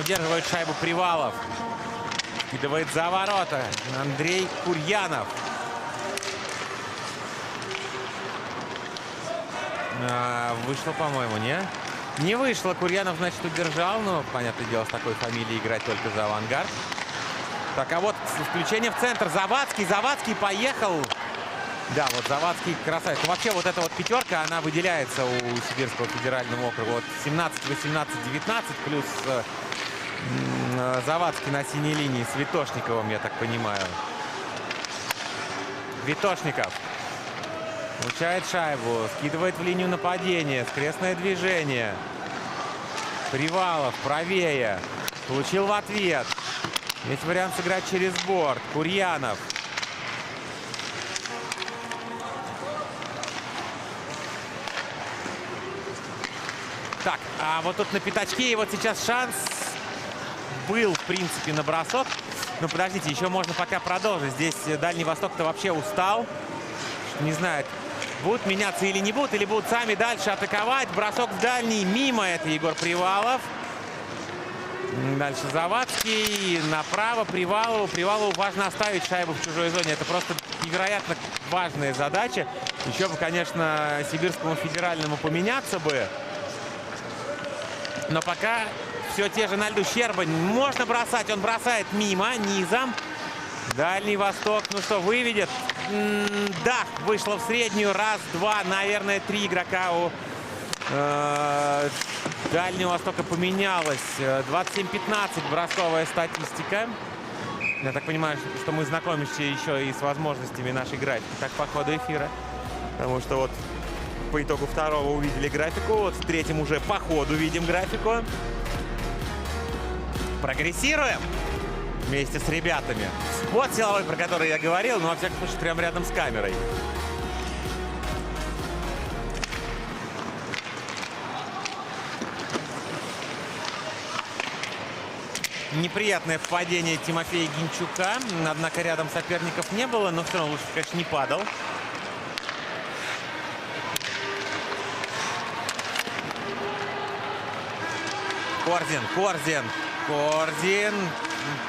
Удерживает шайбу Привалов. Скидывает за ворота Андрей Курьянов. Вышло, по-моему, не? Не вышло. Курьянов, значит, удержал. Но, понятное дело, с такой фамилией играть только за «Авангард». Так, а вот включение в центр. Завадский. Завадский поехал. Да, вот Завадский красавец. Вообще, вот эта вот пятерка, она выделяется у Сибирского федерального округа. Вот 17, 18, 19 плюс... Завадский на синей линии с Витошниковым, я так понимаю. Витошников получает шайбу, скидывает в линию нападения, скрестное движение. Привалов правее, получил в ответ. Есть вариант сыграть через борт. Курьянов. Так, а вот тут на пятачке, и вот сейчас шанс был, в принципе, на бросок. Но подождите, еще можно пока продолжить. Здесь Дальний Восток-то вообще устал. Не знаю, будут меняться или не будут, или будут сами дальше атаковать. Бросок в дальний, мимо, это Егор Привалов. Дальше Завадский, направо Привалову. Привалову важно оставить шайбу в чужой зоне. Это просто невероятно важная задача. Еще бы, конечно, Сибирскому федеральному поменяться бы. Но пока все те же на льду. Щербань можно бросать. Он бросает мимо, низом. Дальний Восток. Ну что, выведет? Да, вышло в среднюю. Раз, два, наверное, 3 игрока у Дальнего Востока поменялась. 27-15 бросковая статистика. Я так понимаю, что мы знакомимся еще и с возможностями нашей графики, так по ходу эфира. Потому что вот по итогу второго увидели графику, вот в третьем уже по ходу видим графику. Прогрессируем вместе с ребятами. Вот силовой, про который я говорил, но во всяком случае прямо рядом с камерой. Неприятное падение Тимофея Гинчука. Однако рядом соперников не было, но все равно лучше, конечно, не падал. Корзин.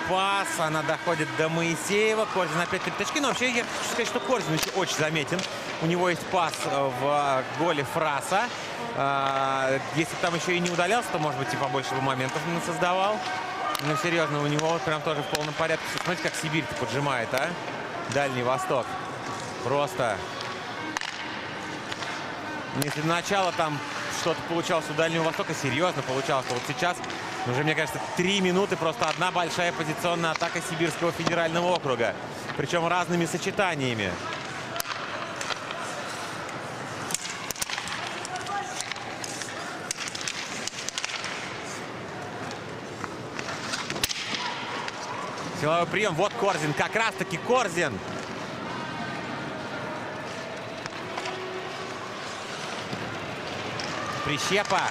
Пас. Она доходит до Моисеева. Корзин опять 3 точки. Но вообще я хочу сказать, что Корзин еще очень заметен. У него есть пас в голе Фраса. Если бы там еще и не удалялся, то, может быть, и побольше бы моментов не создавал. Ну, серьезно, у него вот прям тоже в полном порядке. Смотрите, как Сибирь-то поджимает, а? Дальний Восток. Просто. Если до начала там что-то получалось у Дальнего Востока, серьезно получалось, то вот сейчас уже, мне кажется, 3 минуты просто одна большая позиционная атака Сибирского федерального округа. Причем разными сочетаниями. Силовой прием. Вот Корзин. Как раз-таки Корзин. Прищепа.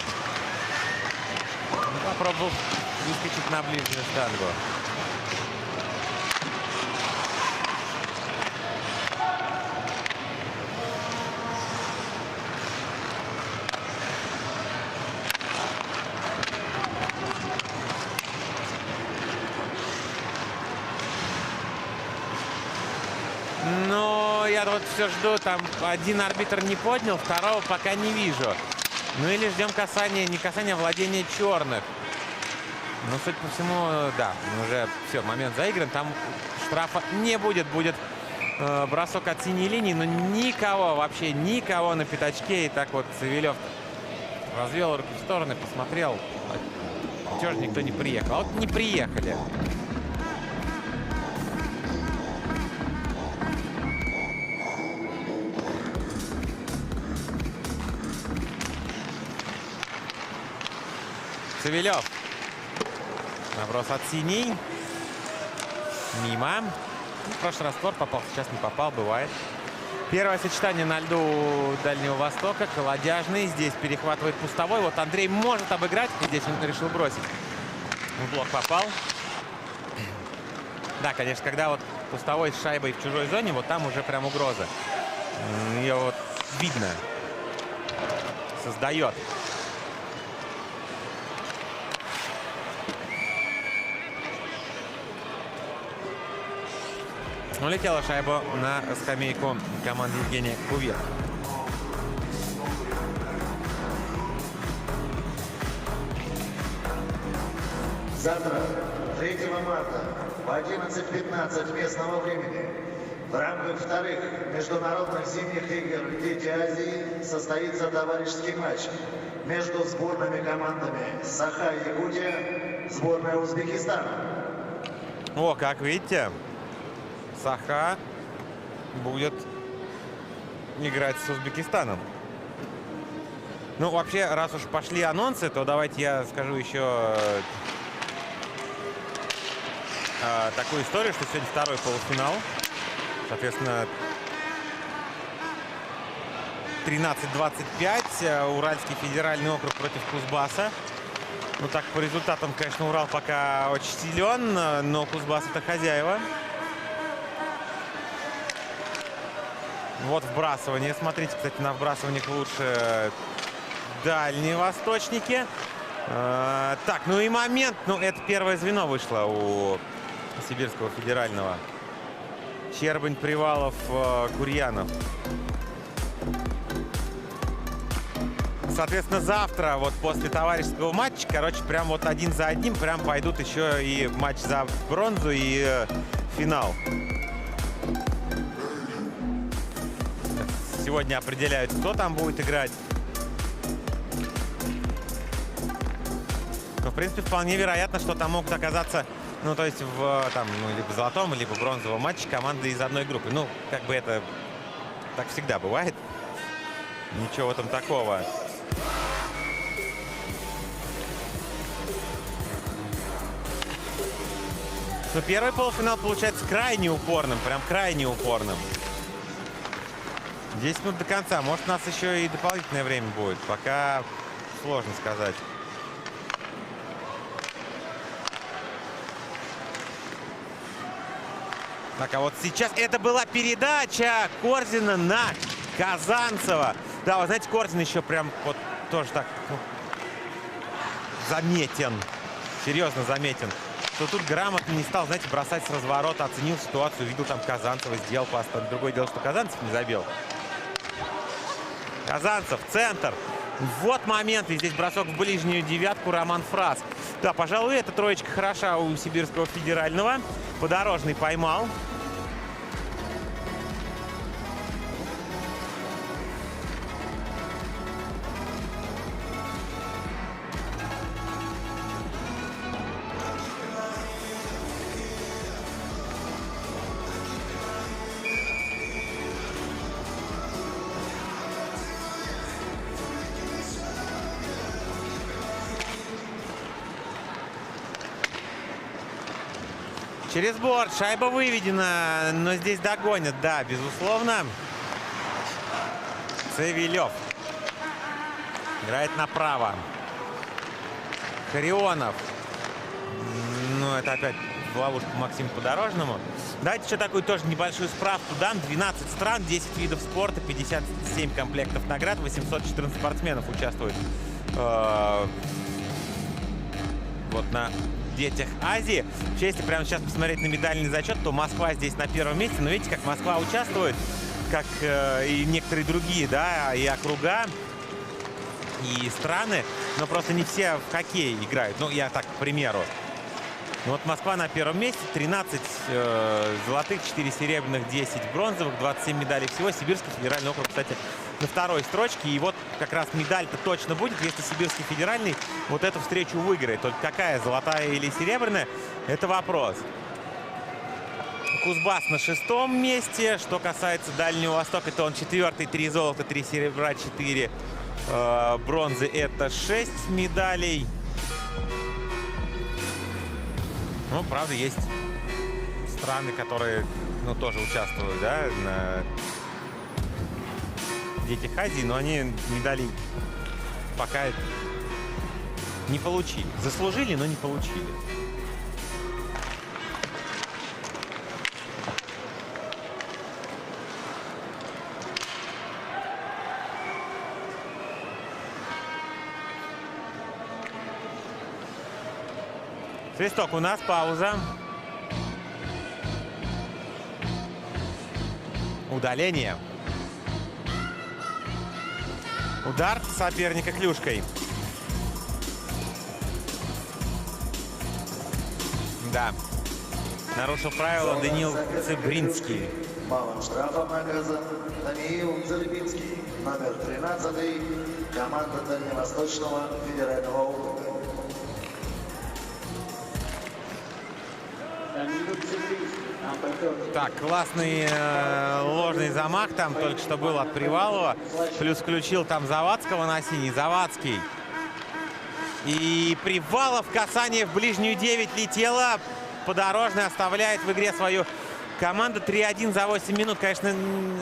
Попробовал выскочить на ближнюю штангу. Но я вот все жду, там один арбитр не поднял, второго пока не вижу. Ну или ждем касания, не касания, а владения черных. Ну, судя по всему, да, уже все, момент заигран. Там штрафа не будет, будет бросок от синей линии, но никого, вообще никого на пятачке. И так вот Савельев развел руки в стороны, посмотрел. Чего же никто не приехал? А вот не приехали. Савельев. Наброс от синей. Мимо. В прошлый раз Тор попал, сейчас не попал, бывает. Первое сочетание на льду Дальнего Востока. Колодяжный. Здесь перехватывает Пустовой. Вот Андрей может обыграть. И здесь он решил бросить. В блок попал. Да, конечно, когда вот Пустовой с шайбой в чужой зоне, вот там уже прям угроза. Ее вот видно. Создает. Улетела шайба на скамейку команды Евгения Кувир. Завтра, 3 марта, в 11:15 местного времени, в рамках вторых международных зимних игр «Дети Азии» состоится товарищеский матч между сборными командами Саха-Якутия, сборная Узбекистана. О, как видите, Саха будет играть с Узбекистаном. Ну, вообще, раз уж пошли анонсы, то давайте я скажу еще такую историю, что сегодня второй полуфинал. Соответственно, 13-25. Уральский федеральный округ против Кузбасса. Ну, так, по результатам, конечно, Урал пока очень силен, но Кузбасс — это хозяева. Вот вбрасывание. Смотрите, кстати, на вбрасываниях лучше дальневосточники. Так, ну и момент. Ну, это первое звено вышло у Сибирского федерального. Щербань, Привалов, Курьянов. Соответственно, завтра, вот после товарищеского матча, короче, прям вот один за одним прям пойдут еще и матч за бронзу, и финал. Сегодня определяют, кто там будет играть. Но, в принципе, вполне вероятно, что там могут оказаться, ну, то есть в там, ну, либо золотом, либо бронзовом матче команды из одной группы. Ну, как бы это так всегда бывает. Ничего в этом такого. Но первый полуфинал получается крайне упорным, прям крайне упорным. 10 минут до конца. Может, у нас еще и дополнительное время будет. Пока сложно сказать. Так, а вот сейчас это была передача Корзина на Казанцева. Да, вы знаете, Корзин еще прям вот тоже так, ну, заметен. Серьезно заметен. Что тут грамотно не стал, знаете, бросать с разворота, оценил ситуацию, видел там Казанцева, сделал пас. Другое дело, что Казанцев не забил. Казанцев, центр. Вот момент, и здесь бросок в ближнюю девятку, Роман Фрас. Да, пожалуй, эта троечка хороша у Сибирского федерального. Подорожный поймал. Через борт. Шайба выведена, но здесь догонят. Да, безусловно. Цивилев. Играет направо. Харионов. Ну, это опять в ловушку Максиму Подорожному. Давайте еще такую тоже небольшую справку дам. 12 стран, 10 видов спорта, 57 комплектов наград, 814 спортсменов участвуют вот на детях Азии. Вообще, если прямо сейчас посмотреть на медальный зачет, то Москва здесь на первом месте. Но видите, как Москва участвует, как и некоторые другие, да, и округа, и страны. Но просто не все в хоккей играют. Ну, я так, к примеру. Ну, вот Москва на первом месте. 13 золотых, 4 серебряных, 10 бронзовых, 27 медалей всего. Сибирский федеральный округ, кстати, на второй строчке. И вот как раз медаль-то точно будет, если Сибирский федеральный вот эту встречу выиграет. Только какая, золотая или серебряная, это вопрос. Кузбасс на 6-м месте. Что касается Дальнего Востока, то он 4-й, 3 золота, 3 серебра, 4 бронзы. Это 6 медалей. Ну, правда, есть страны, которые, ну, тоже участвуют, да, на детях Азии, но они медалей пока не получили. Заслужили, но не получили. Свисток, у нас пауза. Удаление. Удар соперника клюшкой. Да. Нарушил правила Даниил Цыбринский. Малым штрафом наказан Даниил Цыбринский, номер 13, команда Дальневосточного федерального округа. Так, классный ложный замах там только что был от Привалова. Плюс включил там Завадского на синий. Завадский. И Привалов, касание в ближнюю 9 летело. Подорожный оставляет в игре свою команду. 3-1 за 8 минут. Конечно,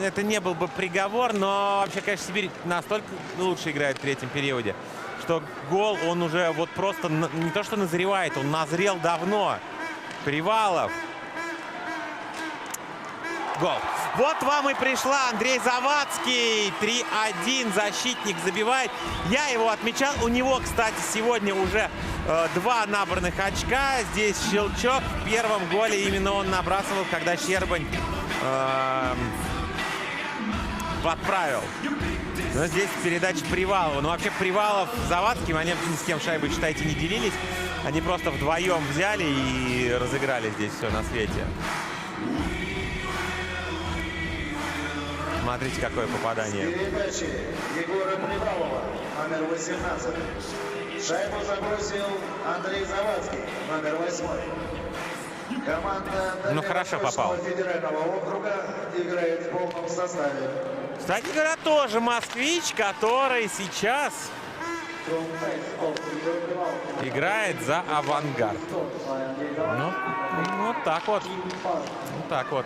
это не был бы приговор, но вообще, конечно, Сибирь настолько лучше играет в третьем периоде, что гол, он уже вот просто не то что назревает, он назрел давно. Привалов. Гол. Вот вам и пришла Андрей Завадский. 3-1. Защитник забивает. Я его отмечал. У него, кстати, сегодня уже 2 набранных очка. Здесь щелчок. В первом голе именно он набрасывал, когда Щербань подправил. Но здесь передача Привалова. Ну, вообще, Привалов с Завадским, они ни с кем шайбой, считайте, не делились. Они просто вдвоем взяли и разыграли здесь все на свете. Смотрите, какое попадание. Передачи Егора Привалова, номер 18. Шайбу забросил Андрей Завадский, номер 8. Команда Ну, хорошо попал. Дальневосточного федерального округа играет в полном составе. Кстати говоря, тоже москвич, который сейчас From face of your development. играет за «Авангард». Scored by Andrei Zavadski. Ну, вот так вот. Team Park. Вот так вот.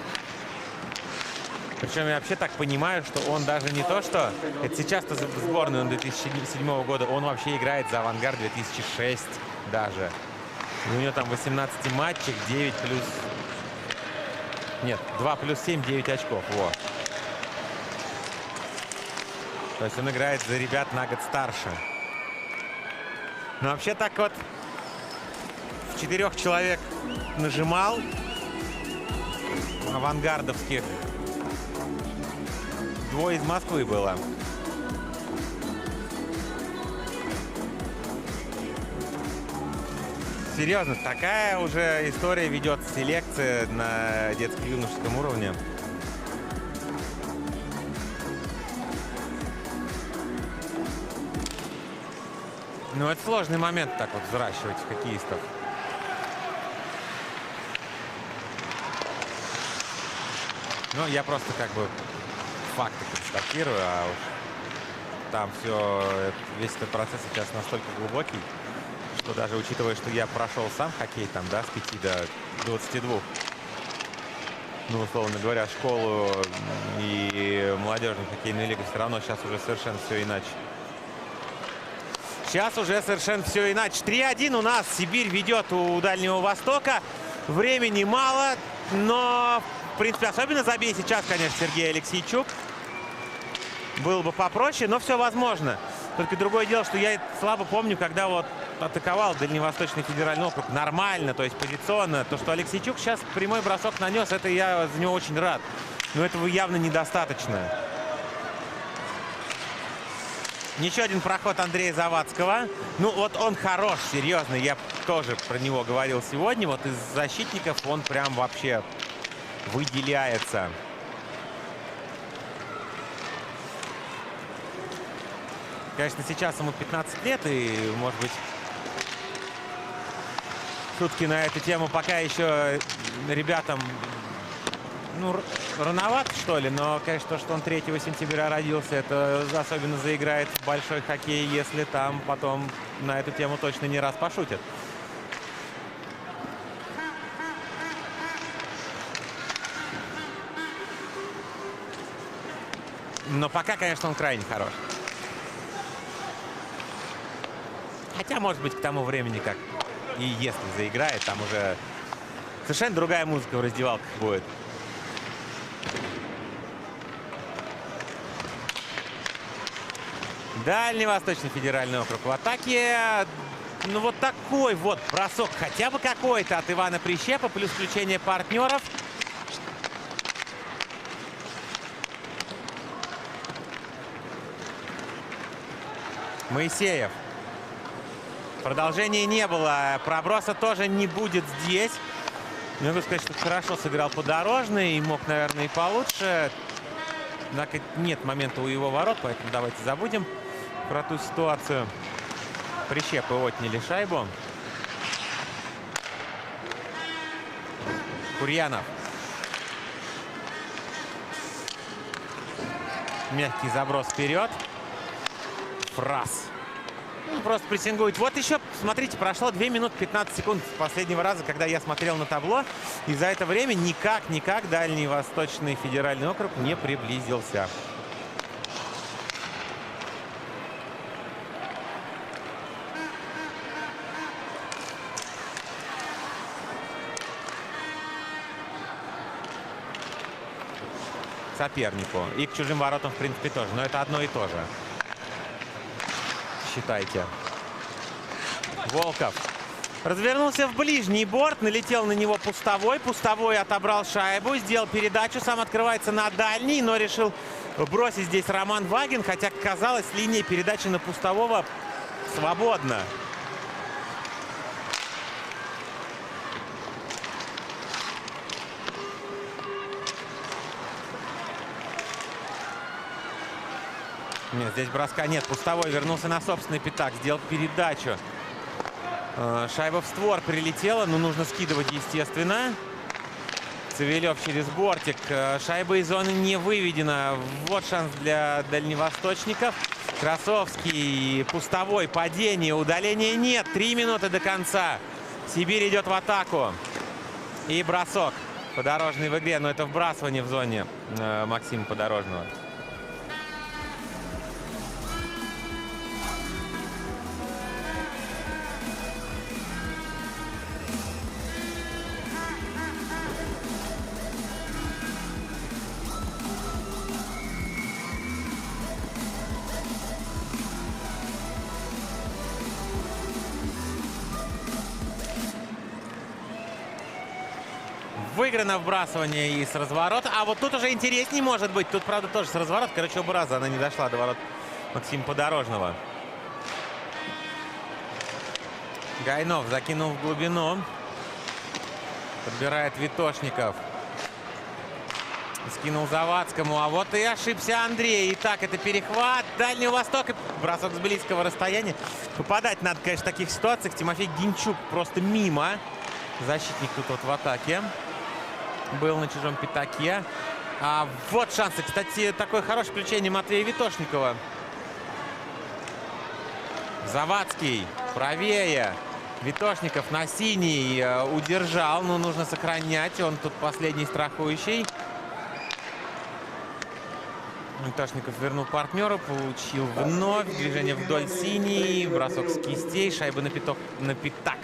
Причем я вообще так понимаю, что он даже не то, что... Это сейчас-то в сборную он 2007 года, он вообще играет за «Авангард» 2006 даже. И у него там 18 матчей, 9 плюс... Нет, 2 плюс 7, 9 очков. Во. То есть он играет за ребят на год старше. Но вообще так вот в 4 человек нажимал авангардовских. 2 из Москвы было. Серьезно, такая уже история ведется, селекция на детско-юношеском уровне. Ну, это сложный момент так вот взращивать хоккеистов. Ну, я просто как бы факты констатирую, а уж там все, весь этот процесс сейчас настолько глубокий, что даже учитывая, что я прошел сам хоккей там, да, с 5 до 22, ну, условно говоря, школу и молодежную хоккейную лигу, все равно сейчас уже совершенно все иначе. Сейчас уже совершенно все иначе. 3-1 у нас. Сибирь ведет у Дальнего Востока. Времени мало, но, в принципе, особенно забей сейчас, конечно, Сергей Алексейчук. Было бы попроще, но все возможно. Только другое дело, что я слабо помню, когда вот атаковал Дальневосточный федеральный округ нормально, то есть позиционно. То, что Алексейчук сейчас прямой бросок нанес, это я за него очень рад. Но этого явно недостаточно. Еще один проход Андрея Завадского. Ну, вот он хорош, серьезно. Я тоже про него говорил сегодня. Вот из защитников он прям вообще выделяется. Конечно, сейчас ему 15 лет, и, может быть, шутки на эту тему пока еще ребятам, ну, рановато, что ли. Но, конечно, то, что он 3 сентября родился, это особенно заиграет в большой хоккей, если там потом на эту тему точно не раз пошутят. Но пока, конечно, он крайне хорош. Хотя, может быть, к тому времени, как и если заиграет, там уже совершенно другая музыка в раздевалках будет. Дальневосточный федеральный округ в атаке. Ну, вот такой вот бросок, хотя бы какой-то от Ивана Прищепа, плюс включение партнеров. Моисеев. Продолжения не было. Проброса тоже не будет здесь. Могу сказать, что хорошо сыграл подорожный. И мог, наверное, и получше. Однако нет момента у его ворот, поэтому давайте забудем про ту ситуацию. Прищепы отняли шайбу. Курьянов. Мягкий заброс вперед. Фраз. Просто прессингует. Вот еще, смотрите, прошло 2 минуты 15 секунд с последнего раза, когда я смотрел на табло. И за это время никак Дальний Восточный федеральный округ не приблизился. К сопернику. И к чужим воротам, в принципе, тоже. Но это одно и то же. Считайте. Волков развернулся в ближний борт, налетел на него Пустовой. Пустовой отобрал шайбу, сделал передачу, сам открывается на дальний, но решил бросить здесь Роман Вагин, хотя, казалось, линия передачи на Пустового свободна. Нет, здесь броска нет. Пустовой вернулся на собственный пятак. Сделал передачу. Шайба в створ прилетела. Но нужно скидывать, естественно. Цивилев через бортик. Шайба из зоны не выведена. Вот шанс для дальневосточников. Красовский. Пустовой. Падение. Удаления нет. 3 минуты до конца. Сибирь идет в атаку. И бросок. Подорожный в игре. Но это вбрасывание в зоне Максима Подорожного. Выиграно вбрасывание и с разворота. А вот тут уже интереснее может быть. Тут, правда, тоже с разворота. Короче, оба раза она не дошла до ворот Максима Подорожного. Гайнов закинул в глубину. Подбирает Витошников. Скинул Завадскому. А вот и ошибся Андрей. Итак, это перехват Дальнего Востока. Бросок с близкого расстояния. Попадать надо, конечно, в таких ситуациях. Тимофей Гинчук просто мимо. Защитник тут вот в атаке. Был на чужом пятаке. А вот шансы. Кстати, такое хорошее включение Матвея Витошникова. Завадский правее. Витошников на синий удержал. Но нужно сохранять. Он тут последний страхующий. Витошников вернул партнера. Получил вновь. Движение вдоль синий. Бросок с кистей. Шайба на пятак.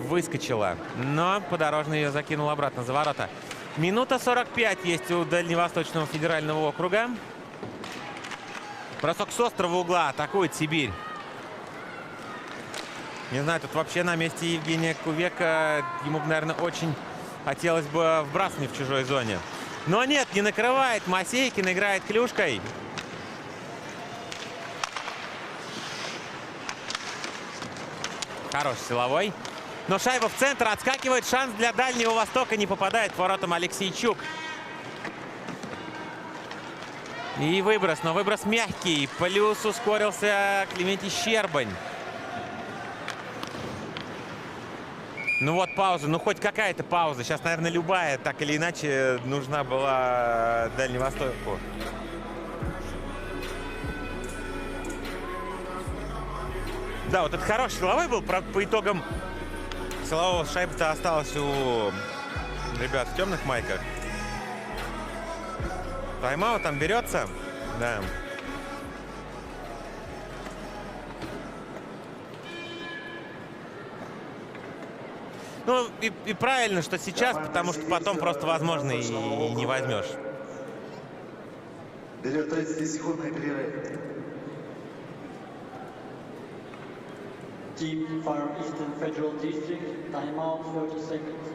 Выскочила. Но Подорожный ее закинул обратно за ворота. Минута 45 есть у Дальневосточного федерального округа. Бросок с острого угла. Атакует Сибирь. Не знаю, тут вообще на месте Евгения Кувека ему бы, наверное, очень хотелось бы вбрасывания в чужой зоне. Но нет, не накрывает. Масейкин играет клюшкой. Хороший силовой. Но шайба в центр. Отскакивает. Шанс для Дальнего Востока. Не попадает к воротам Алексейчук. И выброс. Но выброс мягкий. Плюс ускорился Клементий Щербань. Ну вот пауза. Ну хоть какая-то пауза. Сейчас, наверное, любая, так или иначе, нужна была Дальнему Востоку. Да, вот этот хороший силовой был. По итогам силового шайба-то осталась у ребят в темных майках. Тайм-аут там берется. Да. Ну, и правильно, что сейчас, потому что потом просто, возможно, и не возьмешь. Берет 30-секундный перерыв. Team Far Eastern Federal District, timeout 30 seconds.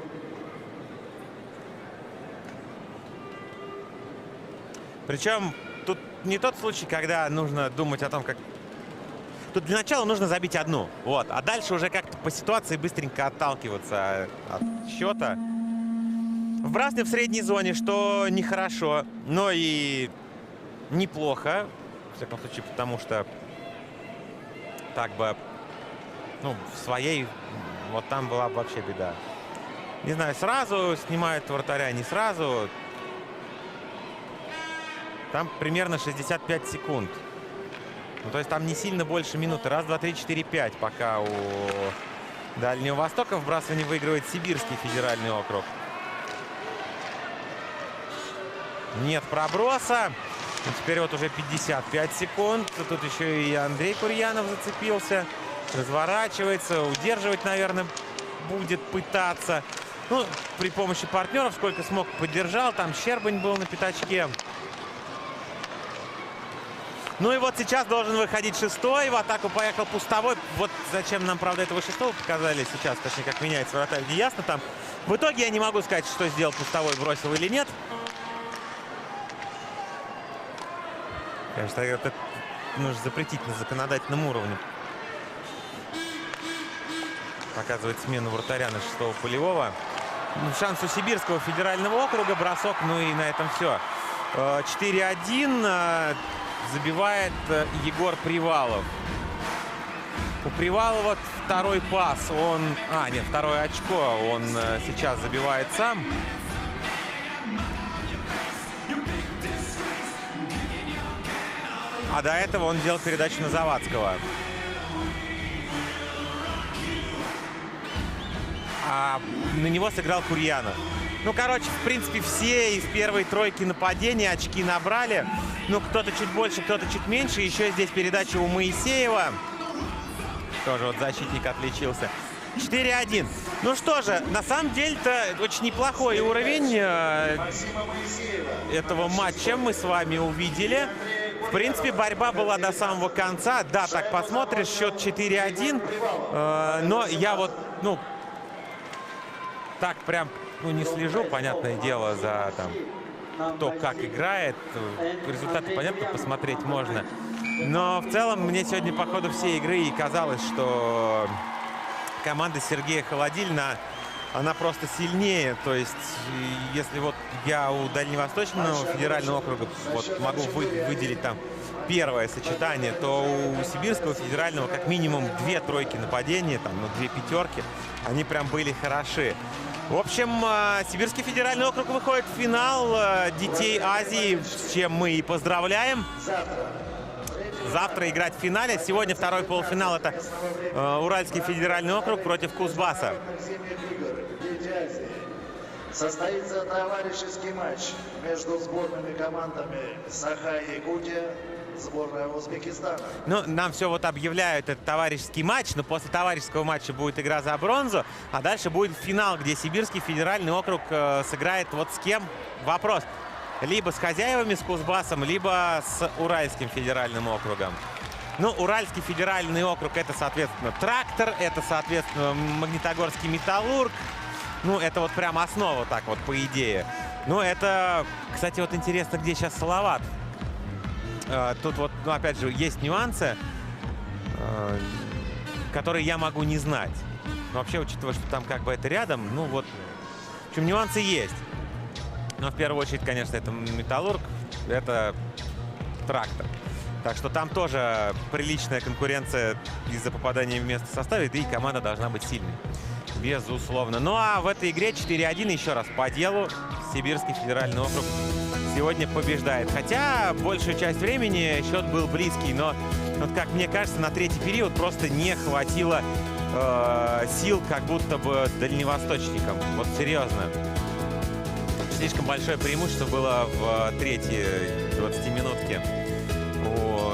Причем тут не тот случай, когда нужно думать о том, как... Тут для начала нужно забить одну. Вот. А дальше уже как-то по ситуации быстренько отталкиваться от счета. Вбрасывание в средней зоне, что нехорошо, но и неплохо. В всяком случае, потому что так бы... Ну, в своей, вот там была бы вообще беда. Не знаю, сразу снимают вратаря, не сразу. Там примерно 65 секунд. Ну, то есть там не сильно больше минуты. Раз, два, три, четыре, пять. Пока у Дальнего Востока вбрасывание выигрывает Сибирский федеральный округ. Нет проброса. И теперь вот уже 55 секунд. Тут еще и Андрей Курьянов зацепился. Разворачивается, удерживать, наверное, будет пытаться. Ну, при помощи партнеров сколько смог, поддержал. Там Щербань был на пятачке. Ну и вот сейчас должен выходить шестой. В атаку поехал Пустовой. Вот зачем нам, правда, этого шестого показали сейчас. Точнее, как меняется вратарь, не ясно там. В итоге я не могу сказать, что сделал Пустовой, бросил или нет. Конечно, это нужно запретить на законодательном уровне. Показывает смену вратаря на шестого полевого. Шанс у Сибирского федерального округа. Бросок. Ну и на этом все. 4-1 забивает Егор Привалов. У Привалова второй пас. Второе очко он сейчас забивает сам. А до этого он делал передачу на Завадского. А на него сыграл Курьянов. Ну, короче, в принципе, все из первой тройки нападения очки набрали. Ну, кто-то чуть больше, кто-то чуть меньше. Еще здесь передача у Моисеева. Тоже вот защитник отличился. 4-1. Ну что же, на самом деле-то очень неплохой уровень этого матча мы с вами увидели. В принципе, борьба была до самого конца. Да, так посмотришь, счет 4-1. Но я вот, так прям, не слежу, понятное дело, за кто как играет. Результаты, понятно, посмотреть можно. Но в целом мне сегодня по ходу всей игры и казалось, что команда Сергея Холодильна, она просто сильнее. То есть, если вот я у Дальневосточного федерального округа вот могу выделить там первое сочетание, то у Сибирского федерального как минимум 2 тройки нападения, 2 пятерки, они прям были хороши. В общем, Сибирский федеральный округ выходит в финал детей Азии, с чем мы и поздравляем. Завтра играть в финале. Сегодня второй полуфинал. Это Уральский федеральный округ против Кузбасса. Состоится товарищеский матч между сборными командами Саха-Якутия, сборная Узбекистана. Ну, нам все вот объявляют, это товарищеский матч, но после товарищеского матча будет игра за бронзу, а дальше будет финал, где Сибирский федеральный округ сыграет вот с кем? Вопрос. Либо с хозяевами, с Кузбассом, либо с Уральским федеральным округом. Ну, Уральский федеральный округ — это, соответственно, Трактор, это, соответственно, Магнитогорский Металлург. Ну, это вот прям основа, так вот, по идее. Ну, это, кстати, вот интересно, где сейчас Салават. Тут вот, опять же, есть нюансы, которые я могу не знать. Но вообще, учитывая, что там как бы это рядом, ну вот, в общем, нюансы есть. Но в первую очередь, конечно, это Металлург, это Трактор. Так что там тоже приличная конкуренция из-за попадания в место в составе, да и команда должна быть сильной. Безусловно. Ну а в этой игре 4-1, еще раз, по делу, Сибирский федеральный округ сегодня побеждает. Хотя большую часть времени счет был близкий, но вот как мне кажется, на третий период просто не хватило сил как будто бы дальневосточникам. Вот серьезно. Слишком большое преимущество было в третьей 20-минутке у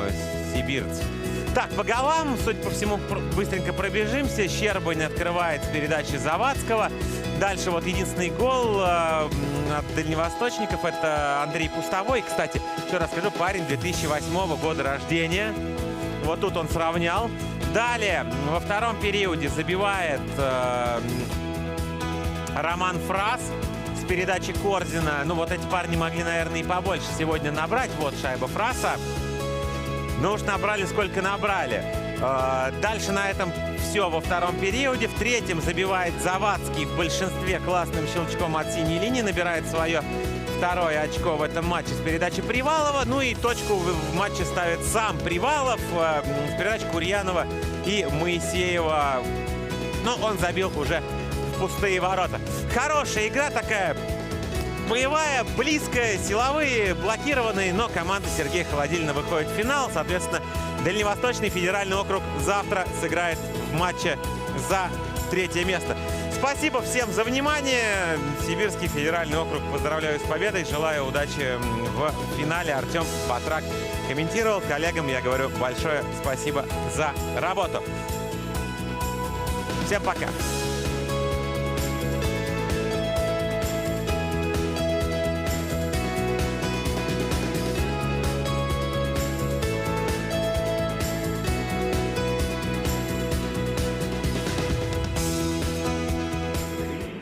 сибирцев. Так, по голам, судя по всему, быстренько пробежимся. Щербань открывает с передачи Завадского. Дальше вот единственный гол от дальневосточников — это Андрей Пустовой. Кстати, еще раз скажу, парень 2008 года рождения. Вот тут он сравнял. Далее, во втором периоде забивает Роман Фрас с передачи Корзина. Ну, вот эти парни могли, наверное, и побольше сегодня набрать. Вот шайба Фраса. Ну уж набрали, сколько набрали. Дальше на этом все во втором периоде. В третьем забивает Завадский в большинстве классным щелчком от синей линии. Набирает свое второе очко в этом матче с передачи Привалова. Ну и точку в матче ставит сам Привалов с передачи Курьянова и Моисеева. Но он забил уже в пустые ворота. Хорошая игра такая. Боевая, близкая, силовые, блокированные, но команда Сергея Холодильна выходит в финал. Соответственно, Дальневосточный федеральный округ завтра сыграет в матче за третье место. Спасибо всем за внимание. Сибирский федеральный округ поздравляю с победой. Желаю удачи в финале. Артем Батрак комментировал. Коллегам я говорю большое спасибо за работу. Всем пока.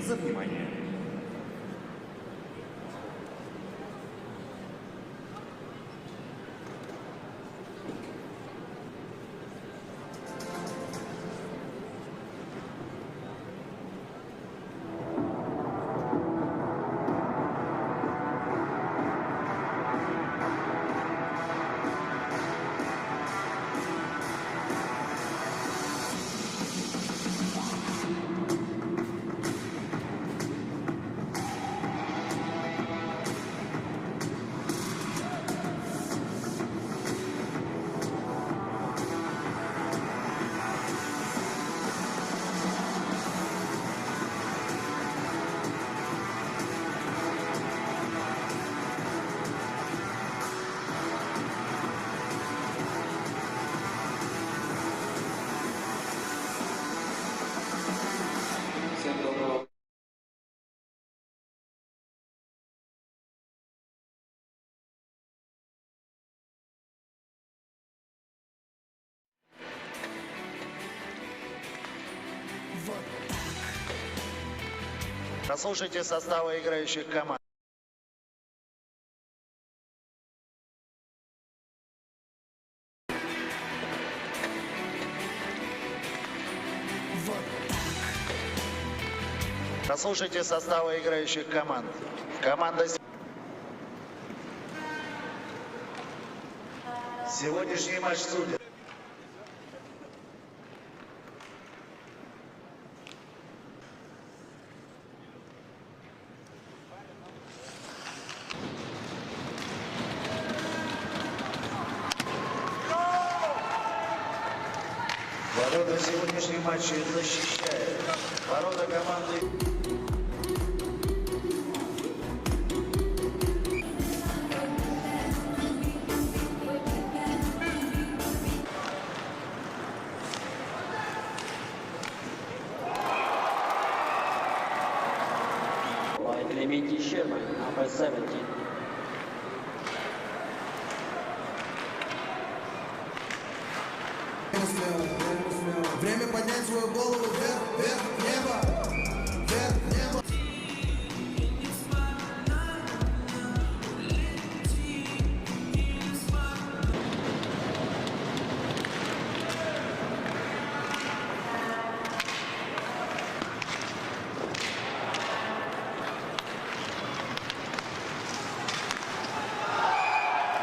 За внимание! Послушайте составы играющих команд. Послушайте составы играющих команд. Команда сегодняшний матч судит. Ворота сегодняшнего матча защищает. Ворота команды... By Clemente Sherman, number 17. Время поднять свою голову вверх, вверх, небо, вверх, небо.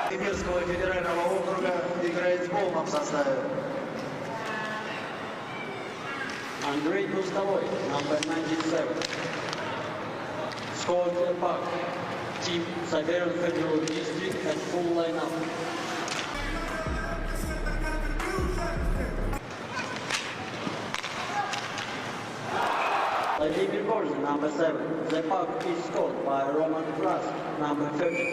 Сибирского федерального округа играет в полном составе. Andrei Gustavoy, number 97. Scott Park, Team Siberian Federal District and full lineup. Vladimir Korzin, number 7. The puck is scored by Roman Fras, number 30.